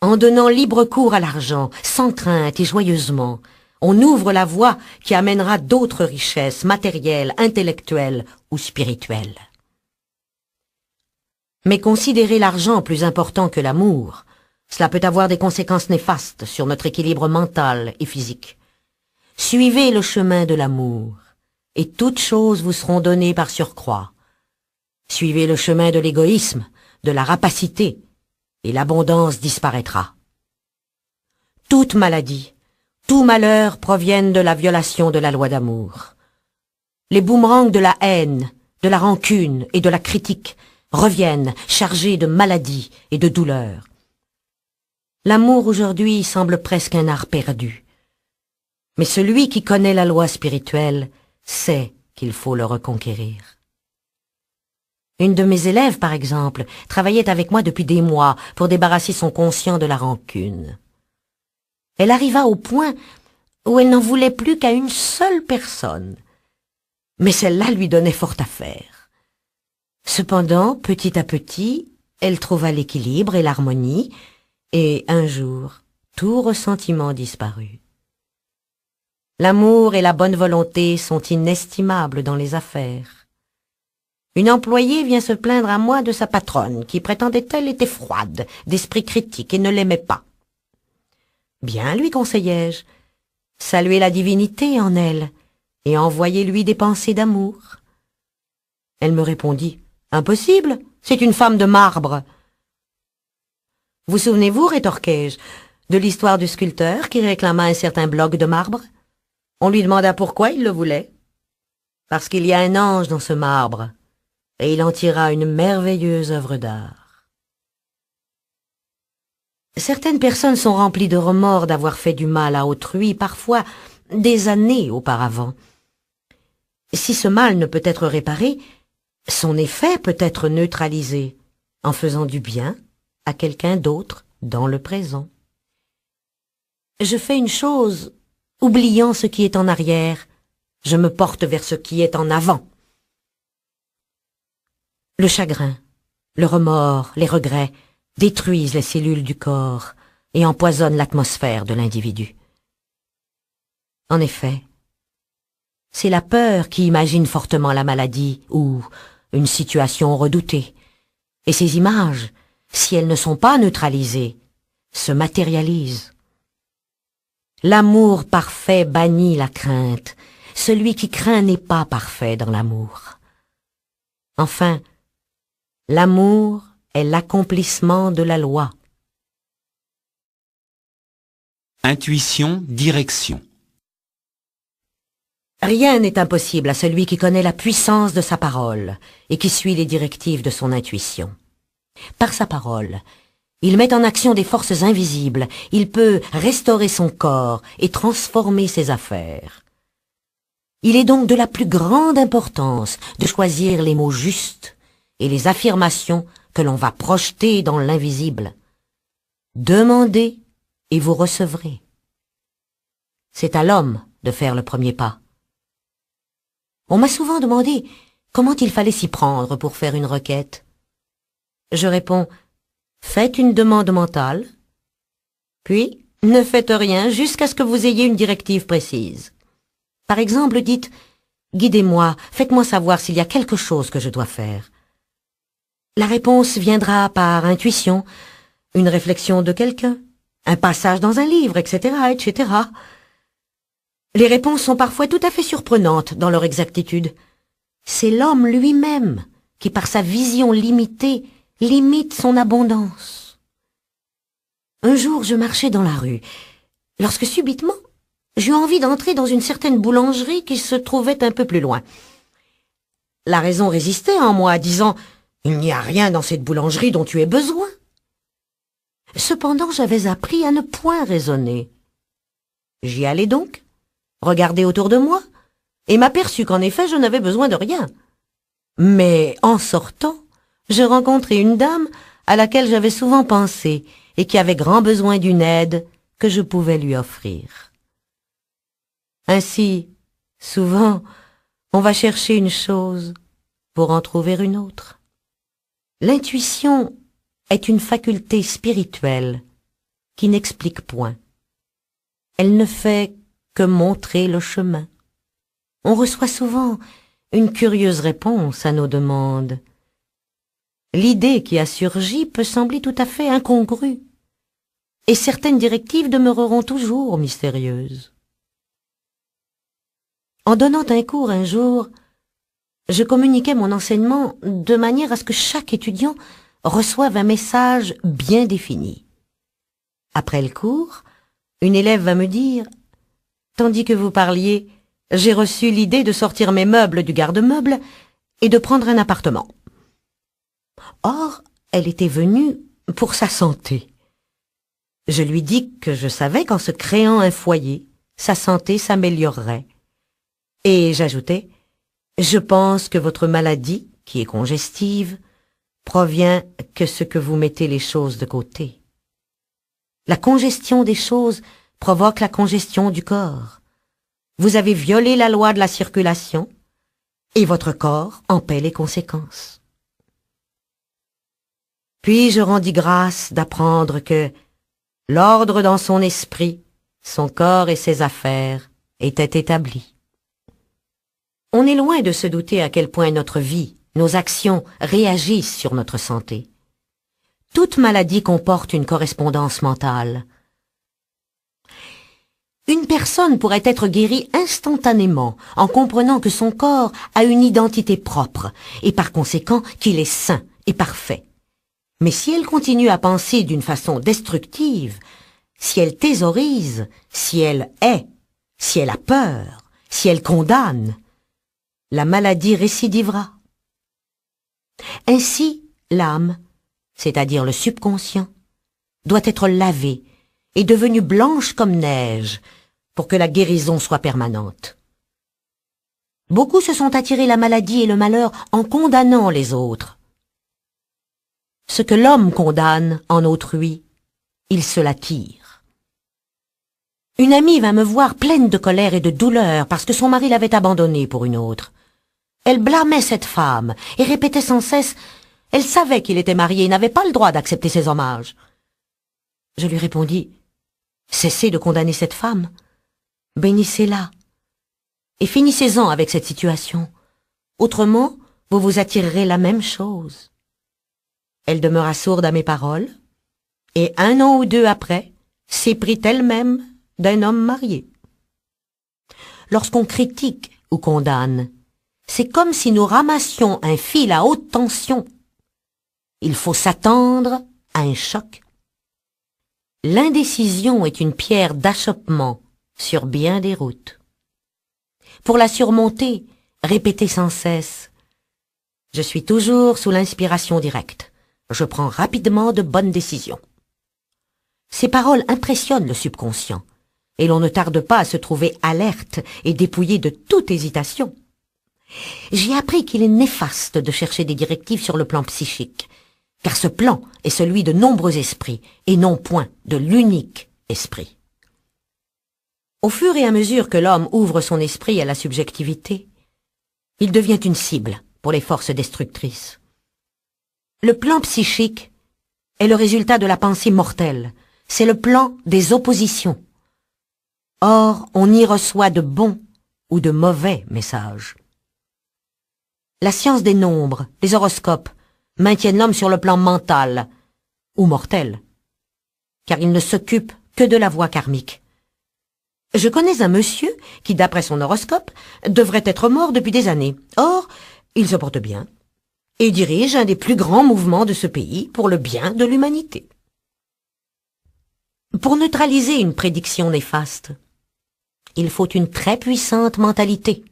En donnant libre cours à l'argent, sans crainte et joyeusement, on ouvre la voie qui amènera d'autres richesses matérielles, intellectuelles ou spirituelles. Mais considérer l'argent plus important que l'amour, cela peut avoir des conséquences néfastes sur notre équilibre mental et physique. Suivez le chemin de l'amour, et toutes choses vous seront données par surcroît. Suivez le chemin de l'égoïsme, de la rapacité, et l'abondance disparaîtra. Toute maladie, tout malheur proviennent de la violation de la loi d'amour. Les boomerangs de la haine, de la rancune et de la critique reviennent chargés de maladies et de douleurs. L'amour aujourd'hui semble presque un art perdu. Mais celui qui connaît la loi spirituelle sait qu'il faut le reconquérir. Une de mes élèves, par exemple, travaillait avec moi depuis des mois pour débarrasser son conscient de la rancune. Elle arriva au point où elle n'en voulait plus qu'à une seule personne. Mais celle-là lui donnait fort à faire. Cependant, petit à petit, elle trouva l'équilibre et l'harmonie, et un jour, tout ressentiment disparut. L'amour et la bonne volonté sont inestimables dans les affaires. Une employée vient se plaindre à moi de sa patronne, qui prétendait-elle était froide, d'esprit critique et ne l'aimait pas. Bien, lui conseillai-je, saluez la divinité en elle et envoyez-lui des pensées d'amour. Elle me répondit, impossible, c'est une femme de marbre. Vous souvenez-vous, rétorquai-je, de l'histoire du sculpteur qui réclama un certain bloc de marbre? On lui demanda pourquoi il le voulait. Parce qu'il y a un ange dans ce marbre, et il en tira une merveilleuse œuvre d'art. Certaines personnes sont remplies de remords d'avoir fait du mal à autrui, parfois des années auparavant. Si ce mal ne peut être réparé, son effet peut être neutralisé en faisant du bien à quelqu'un d'autre dans le présent. Je fais une chose, oubliant ce qui est en arrière, je me porte vers ce qui est en avant. Le chagrin, le remords, les regrets détruisent les cellules du corps et empoisonnent l'atmosphère de l'individu. En effet, c'est la peur qui imagine fortement la maladie ou une situation redoutée, et ces images, si elles ne sont pas neutralisées, se matérialisent. L'amour parfait bannit la crainte. Celui qui craint n'est pas parfait dans l'amour. Enfin, l'amour est l'accomplissement de la loi. Intuition, direction. Rien n'est impossible à celui qui connaît la puissance de sa parole et qui suit les directives de son intuition. Par sa parole, il met en action des forces invisibles, il peut restaurer son corps et transformer ses affaires. Il est donc de la plus grande importance de choisir les mots justes et les affirmations que l'on va projeter dans l'invisible. Demandez et vous recevrez. C'est à l'homme de faire le premier pas. On m'a souvent demandé comment il fallait s'y prendre pour faire une requête. Je réponds, faites une demande mentale, puis ne faites rien jusqu'à ce que vous ayez une directive précise. Par exemple, dites, guidez-moi, faites-moi savoir s'il y a quelque chose que je dois faire. La réponse viendra par intuition, une réflexion de quelqu'un, un passage dans un livre, etc., etc. Les réponses sont parfois tout à fait surprenantes dans leur exactitude. C'est l'homme lui-même qui, par sa vision limitée, limite son abondance. Un jour, je marchais dans la rue, lorsque subitement, j'eus envie d'entrer dans une certaine boulangerie qui se trouvait un peu plus loin. La raison résistait en moi, disant « Il n'y a rien dans cette boulangerie dont tu aies besoin. » Cependant, j'avais appris à ne point raisonner. J'y allai donc, regardai autour de moi, et m'aperçus qu'en effet, je n'avais besoin de rien. Mais en sortant, je rencontrai une dame à laquelle j'avais souvent pensé et qui avait grand besoin d'une aide que je pouvais lui offrir. Ainsi, souvent, on va chercher une chose pour en trouver une autre. L'intuition est une faculté spirituelle qui n'explique point. Elle ne fait que montrer le chemin. On reçoit souvent une curieuse réponse à nos demandes. L'idée qui a surgi peut sembler tout à fait incongrue, et certaines directives demeureront toujours mystérieuses. En donnant un cours un jour, je communiquais mon enseignement de manière à ce que chaque étudiant reçoive un message bien défini. Après le cours, une élève va me dire « Tandis que vous parliez, j'ai reçu l'idée de sortir mes meubles du garde-meubles et de prendre un appartement. » Or, elle était venue pour sa santé. Je lui dis que je savais qu'en se créant un foyer, sa santé s'améliorerait. Et j'ajoutais, je pense que votre maladie, qui est congestive, provient que ce que vous mettez les choses de côté. La congestion des choses provoque la congestion du corps. Vous avez violé la loi de la circulation et votre corps en paie les conséquences. Puis je rendis grâce d'apprendre que L'ordre dans son esprit, son corps et ses affaires étaient établis. On est loin de se douter à quel point notre vie, nos actions réagissent sur notre santé. Toute maladie comporte une correspondance mentale. Une personne pourrait être guérie instantanément en comprenant que son corps a une identité propre et par conséquent qu'il est sain et parfait. Mais si elle continue à penser d'une façon destructive, si elle thésaurise, si elle hait, si elle a peur, si elle condamne, la maladie récidivera. Ainsi, l'âme, c'est-à-dire le subconscient, doit être lavée et devenue blanche comme neige pour que la guérison soit permanente. Beaucoup se sont attirés la maladie et le malheur en condamnant les autres. Ce que l'homme condamne en autrui, il se l'attire. Une amie vint me voir pleine de colère et de douleur parce que son mari l'avait abandonnée pour une autre. Elle blâmait cette femme et répétait sans cesse « Elle savait qu'il était marié et n'avait pas le droit d'accepter ses hommages. » Je lui répondis « Cessez de condamner cette femme, bénissez-la et finissez-en avec cette situation. Autrement, vous vous attirerez la même chose. » Elle demeura sourde à mes paroles et 1 an ou 2 après, s'éprit elle-même d'un homme marié. Lorsqu'on critique ou condamne, c'est comme si nous ramassions un fil à haute tension. Il faut s'attendre à un choc. L'indécision est une pierre d'achoppement sur bien des routes. Pour la surmonter, répétez sans cesse « Je suis toujours sous l'inspiration directe. Je prends rapidement de bonnes décisions. » Ces paroles impressionnent le subconscient, et l'on ne tarde pas à se trouver alerte et dépouillé de toute hésitation. J'ai appris qu'il est néfaste de chercher des directives sur le plan psychique, car ce plan est celui de nombreux esprits, et non point de l'unique esprit. Au fur et à mesure que l'homme ouvre son esprit à la subjectivité, il devient une cible pour les forces destructrices. Le plan psychique est le résultat de la pensée mortelle, c'est le plan des oppositions. Or, on y reçoit de bons ou de mauvais messages. La science des nombres, les horoscopes, maintiennent l'homme sur le plan mental, ou mortel, car il ne s'occupe que de la voie karmique. Je connais un monsieur qui, d'après son horoscope, devrait être mort depuis des années. Or, il se porte bien et dirige un des plus grands mouvements de ce pays pour le bien de l'humanité. Pour neutraliser une prédiction néfaste, il faut une très puissante mentalité.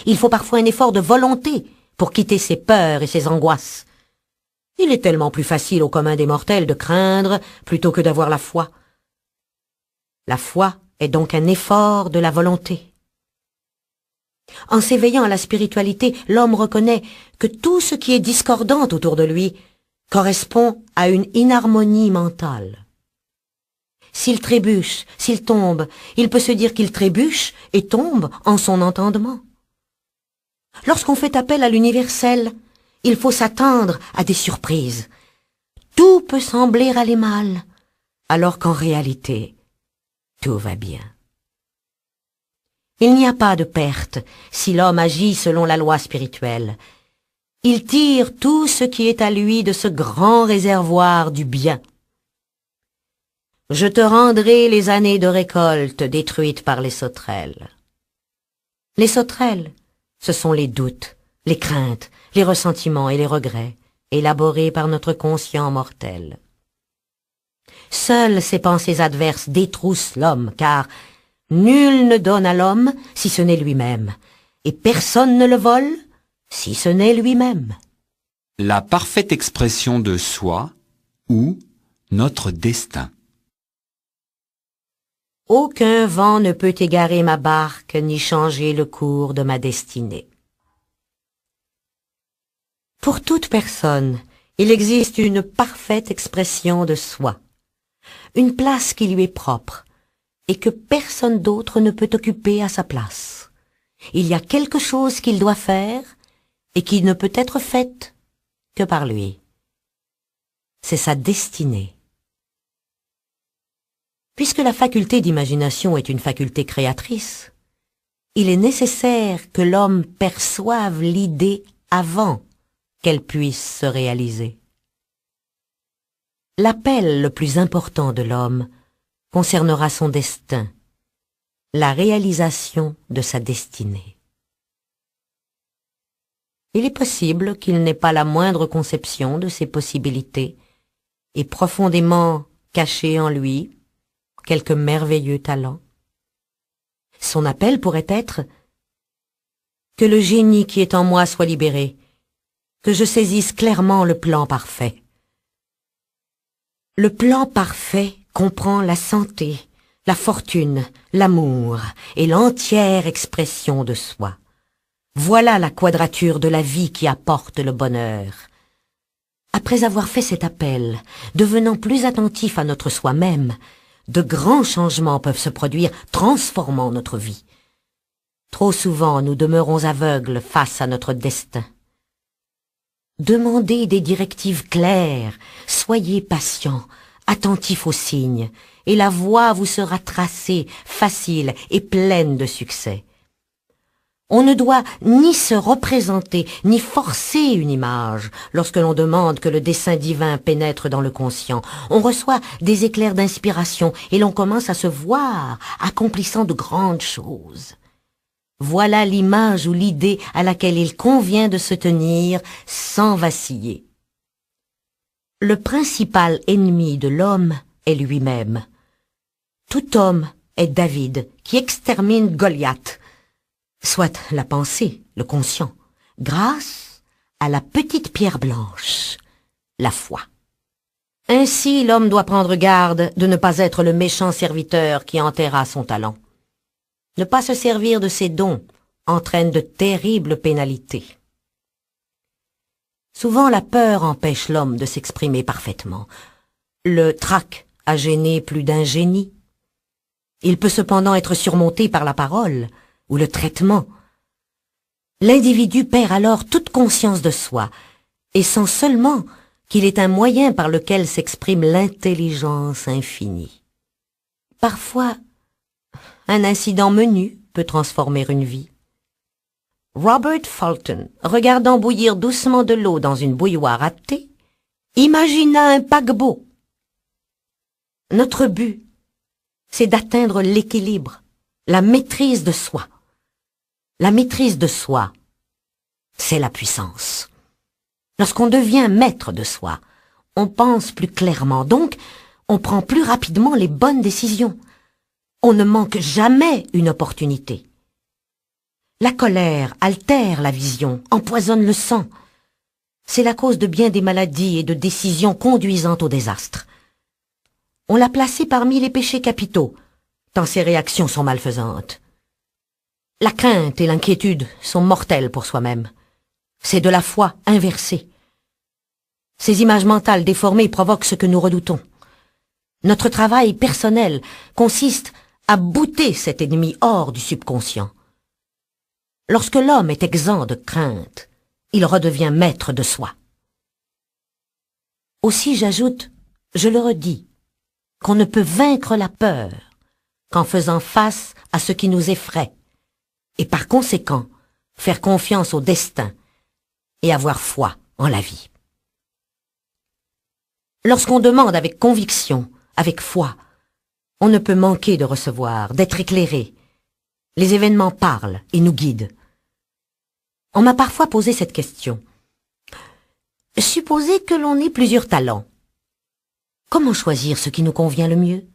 Il faut parfois un effort de volonté pour quitter ses peurs et ses angoisses. Il est tellement plus facile au commun des mortels de craindre plutôt que d'avoir la foi. La foi est donc un effort de la volonté. En s'éveillant à la spiritualité, l'homme reconnaît que tout ce qui est discordant autour de lui correspond à une inharmonie mentale. S'il trébuche, s'il tombe, il peut se dire qu'il trébuche et tombe en son entendement. Lorsqu'on fait appel à l'universel, il faut s'attendre à des surprises. Tout peut sembler aller mal, alors qu'en réalité, tout va bien. Il n'y a pas de perte si l'homme agit selon la loi spirituelle. Il tire tout ce qui est à lui de ce grand réservoir du bien. Je te rendrai les années de récolte détruites par les sauterelles. Les sauterelles, ce sont les doutes, les craintes, les ressentiments et les regrets, élaborés par notre conscient mortel. Seules ces pensées adverses détroussent l'homme, car nul ne donne à l'homme si ce n'est lui-même, et personne ne le vole si ce n'est lui-même. La parfaite expression de soi ou notre destin. Aucun vent ne peut égarer ma barque ni changer le cours de ma destinée. Pour toute personne, il existe une parfaite expression de soi, une place qui lui est propre et que personne d'autre ne peut occuper à sa place. Il y a quelque chose qu'il doit faire et qui ne peut être faite que par lui. C'est sa destinée. Puisque la faculté d'imagination est une faculté créatrice, il est nécessaire que l'homme perçoive l'idée avant qu'elle puisse se réaliser. L'appel le plus important de l'homme concernera son destin, la réalisation de sa destinée. Il est possible qu'il n'ait pas la moindre conception de ses possibilités et profondément caché en lui quelque merveilleux talent. Son appel pourrait être « Que le génie qui est en moi soit libéré, que je saisisse clairement le plan parfait. » Le plan parfait comprend la santé, la fortune, l'amour et l'entière expression de soi. Voilà la quadrature de la vie qui apporte le bonheur. Après avoir fait cet appel, devenant plus attentif à notre soi-même, de grands changements peuvent se produire, transformant notre vie. Trop souvent, nous demeurons aveugles face à notre destin. Demandez des directives claires, soyez patients, attentifs aux signes, et la voie vous sera tracée, facile et pleine de succès. On ne doit ni se représenter, ni forcer une image lorsque l'on demande que le dessein divin pénètre dans le conscient. On reçoit des éclairs d'inspiration et l'on commence à se voir accomplissant de grandes choses. Voilà l'image ou l'idée à laquelle il convient de se tenir sans vaciller. Le principal ennemi de l'homme est lui-même. Tout homme est David qui extermine Goliath, soit la pensée, le conscient, grâce à la petite pierre blanche, la foi. Ainsi, l'homme doit prendre garde de ne pas être le méchant serviteur qui enterra son talent. Ne pas se servir de ses dons entraîne de terribles pénalités. Souvent, la peur empêche l'homme de s'exprimer parfaitement. Le trac a gêné plus d'un génie. Il peut cependant être surmonté par la parole ou le traitement. L'individu perd alors toute conscience de soi et sent seulement qu'il est un moyen par lequel s'exprime l'intelligence infinie. Parfois, un incident menu peut transformer une vie. Robert Fulton, regardant bouillir doucement de l'eau dans une bouilloire à thé, imagina un paquebot. Notre but, c'est d'atteindre l'équilibre, la maîtrise de soi. La maîtrise de soi, c'est la puissance. Lorsqu'on devient maître de soi, on pense plus clairement, donc on prend plus rapidement les bonnes décisions. On ne manque jamais une opportunité. La colère altère la vision, empoisonne le sang. C'est la cause de bien des maladies et de décisions conduisant au désastre. On l'a placé parmi les péchés capitaux, tant ses réactions sont malfaisantes. La crainte et l'inquiétude sont mortelles pour soi-même. C'est de la foi inversée. Ces images mentales déformées provoquent ce que nous redoutons. Notre travail personnel consiste à bouter cet ennemi hors du subconscient. Lorsque l'homme est exempt de crainte, il redevient maître de soi. Aussi j'ajoute, je le redis, qu'on ne peut vaincre la peur qu'en faisant face à ce qui nous effraie, et par conséquent, faire confiance au destin et avoir foi en la vie. Lorsqu'on demande avec conviction, avec foi, on ne peut manquer de recevoir, d'être éclairé. Les événements parlent et nous guident. On m'a parfois posé cette question. Supposez que l'on ait plusieurs talents. Comment choisir ce qui nous convient le mieux?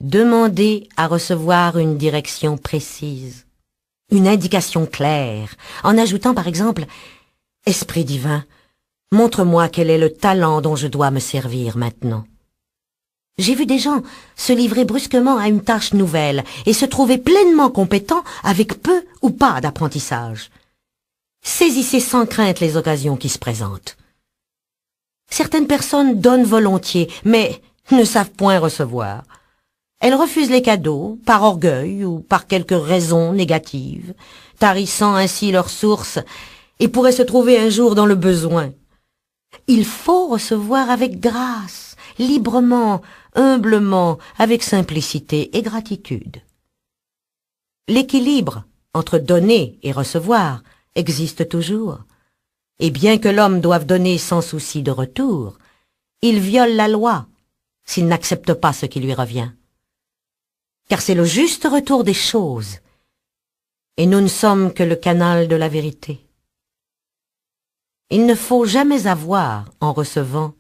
Demandez à recevoir une direction précise, une indication claire, en ajoutant par exemple « Esprit divin, montre-moi quel est le talent dont je dois me servir maintenant. » J'ai vu des gens se livrer brusquement à une tâche nouvelle et se trouver pleinement compétents avec peu ou pas d'apprentissage. Saisissez sans crainte les occasions qui se présentent. Certaines personnes donnent volontiers, mais ne savent point recevoir. Elles refusent les cadeaux, par orgueil ou par quelque raison négative, tarissant ainsi leurs sources et pourraient se trouver un jour dans le besoin. Il faut recevoir avec grâce librement, humblement, avec simplicité et gratitude. L'équilibre entre donner et recevoir existe toujours, et bien que l'homme doive donner sans souci de retour, il viole la loi s'il n'accepte pas ce qui lui revient. Car c'est le juste retour des choses, et nous ne sommes que le canal de la vérité. Il ne faut jamais avoir, en recevant,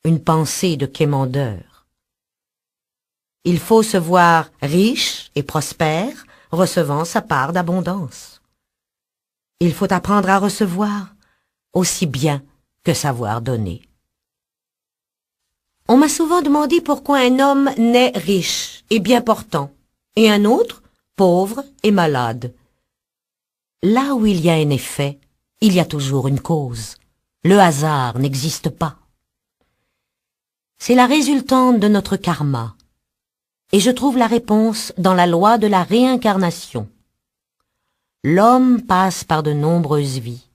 une pensée de quémandeur. Il faut se voir riche et prospère, recevant sa part d'abondance. Il faut apprendre à recevoir aussi bien que savoir donner. On m'a souvent demandé pourquoi un homme naît riche et bien portant, et un autre pauvre et malade. Là où il y a un effet, il y a toujours une cause. Le hasard n'existe pas. C'est la résultante de notre karma, et je trouve la réponse dans la loi de la réincarnation. L'homme passe par de nombreuses vies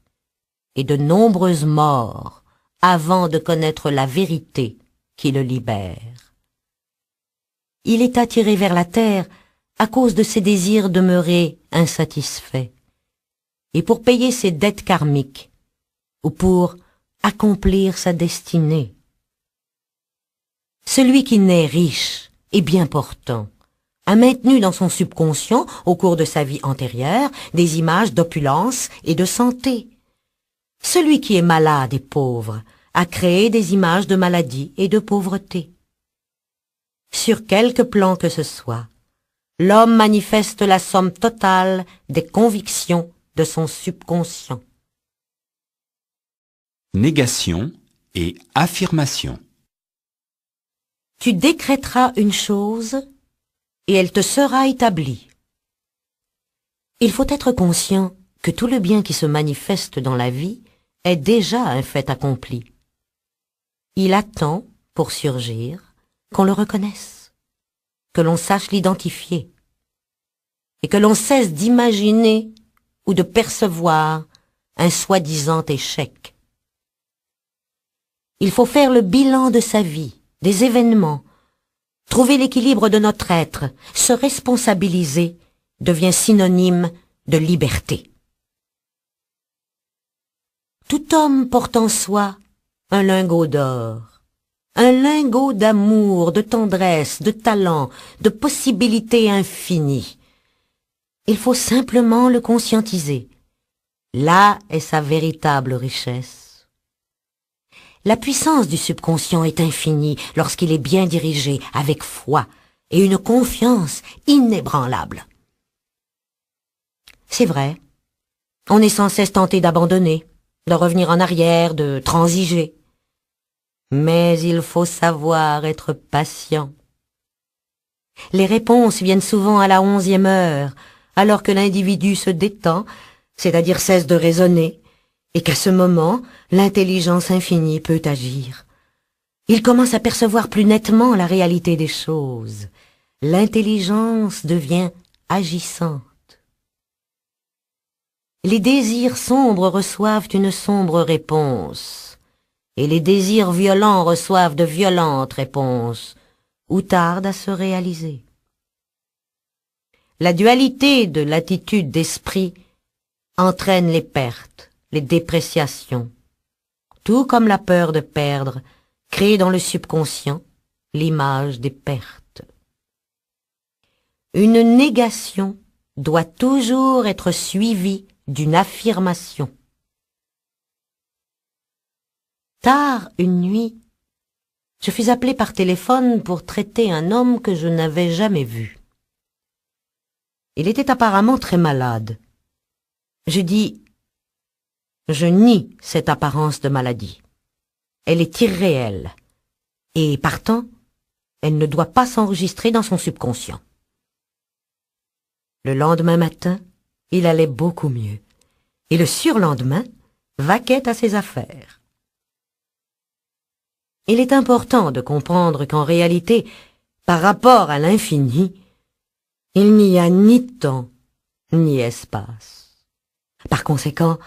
et de nombreuses morts avant de connaître la vérité qui le libère. Il est attiré vers la terre à cause de ses désirs demeurés insatisfaits, et pour payer ses dettes karmiques, ou pour accomplir sa destinée. Celui qui naît riche et bien portant a maintenu dans son subconscient, au cours de sa vie antérieure, des images d'opulence et de santé. Celui qui est malade et pauvre a créé des images de maladie et de pauvreté. Sur quelque plan que ce soit, l'homme manifeste la somme totale des convictions de son subconscient. Négation et affirmation. Tu décréteras une chose et elle te sera établie. Il faut être conscient que tout le bien qui se manifeste dans la vie est déjà un fait accompli. Il attend, pour surgir, qu'on le reconnaisse, que l'on sache l'identifier, et que l'on cesse d'imaginer ou de percevoir un soi-disant échec. Il faut faire le bilan de sa vie, des événements, trouver l'équilibre de notre être, se responsabiliser devient synonyme de liberté. Tout homme porte en soi un lingot d'or, un lingot d'amour, de tendresse, de talent, de possibilités infinies. Il faut simplement le conscientiser. Là est sa véritable richesse. La puissance du subconscient est infinie lorsqu'il est bien dirigé avec foi et une confiance inébranlable. C'est vrai, on est sans cesse tenté d'abandonner, de revenir en arrière, de transiger. Mais il faut savoir être patient. Les réponses viennent souvent à la 11e heure, alors que l'individu se détend, c'est-à-dire cesse de raisonner, et qu'à ce moment, l'intelligence infinie peut agir. Il commence à percevoir plus nettement la réalité des choses. L'intelligence devient agissante. Les désirs sombres reçoivent une sombre réponse, et les désirs violents reçoivent de violentes réponses, ou tardent à se réaliser. La dualité de l'attitude d'esprit entraîne les pertes, les dépréciations, tout comme la peur de perdre crée dans le subconscient l'image des pertes. Une négation doit toujours être suivie d'une affirmation. Tard une nuit, je fus appelé par téléphone pour traiter un homme que je n'avais jamais vu. Il était apparemment très malade. Je dis, je nie cette apparence de maladie. Elle est irréelle, et partant, elle ne doit pas s'enregistrer dans son subconscient. Le lendemain matin, il allait beaucoup mieux, et le surlendemain, vaquait à ses affaires. Il est important de comprendre qu'en réalité, par rapport à l'infini, il n'y a ni temps, ni espace. Par conséquent,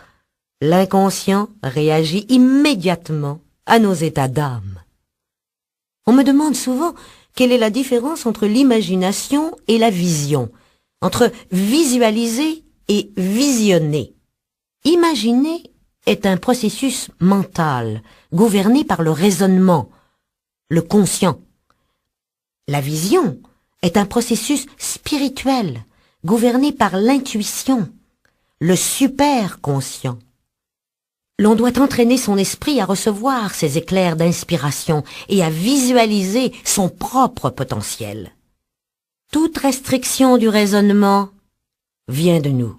l'inconscient réagit immédiatement à nos états d'âme. On me demande souvent quelle est la différence entre l'imagination et la vision, entre visualiser et visionner. Imaginer est un processus mental, gouverné par le raisonnement, le conscient. La vision est un processus spirituel, gouverné par l'intuition, le superconscient. L'on doit entraîner son esprit à recevoir ces éclairs d'inspiration et à visualiser son propre potentiel. Toute restriction du raisonnement vient de nous.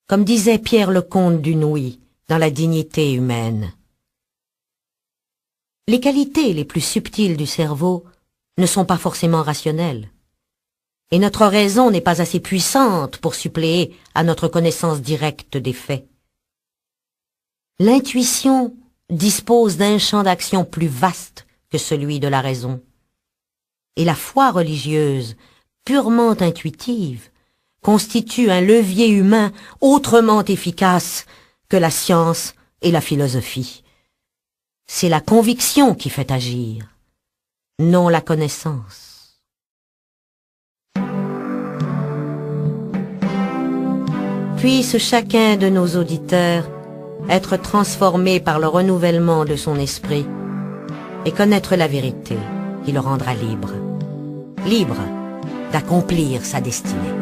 Comme disait Pierre Lecomte du Nouy dans La dignité humaine. Les qualités les plus subtiles du cerveau ne sont pas forcément rationnelles. Et notre raison n'est pas assez puissante pour suppléer à notre connaissance directe des faits. L'intuition dispose d'un champ d'action plus vaste que celui de la raison. Et la foi religieuse, purement intuitive, constitue un levier humain autrement efficace que la science et la philosophie. C'est la conviction qui fait agir, non la connaissance. Puisse chacun de nos auditeurs être transformé par le renouvellement de son esprit et connaître la vérité qui le rendra libre, libre d'accomplir sa destinée.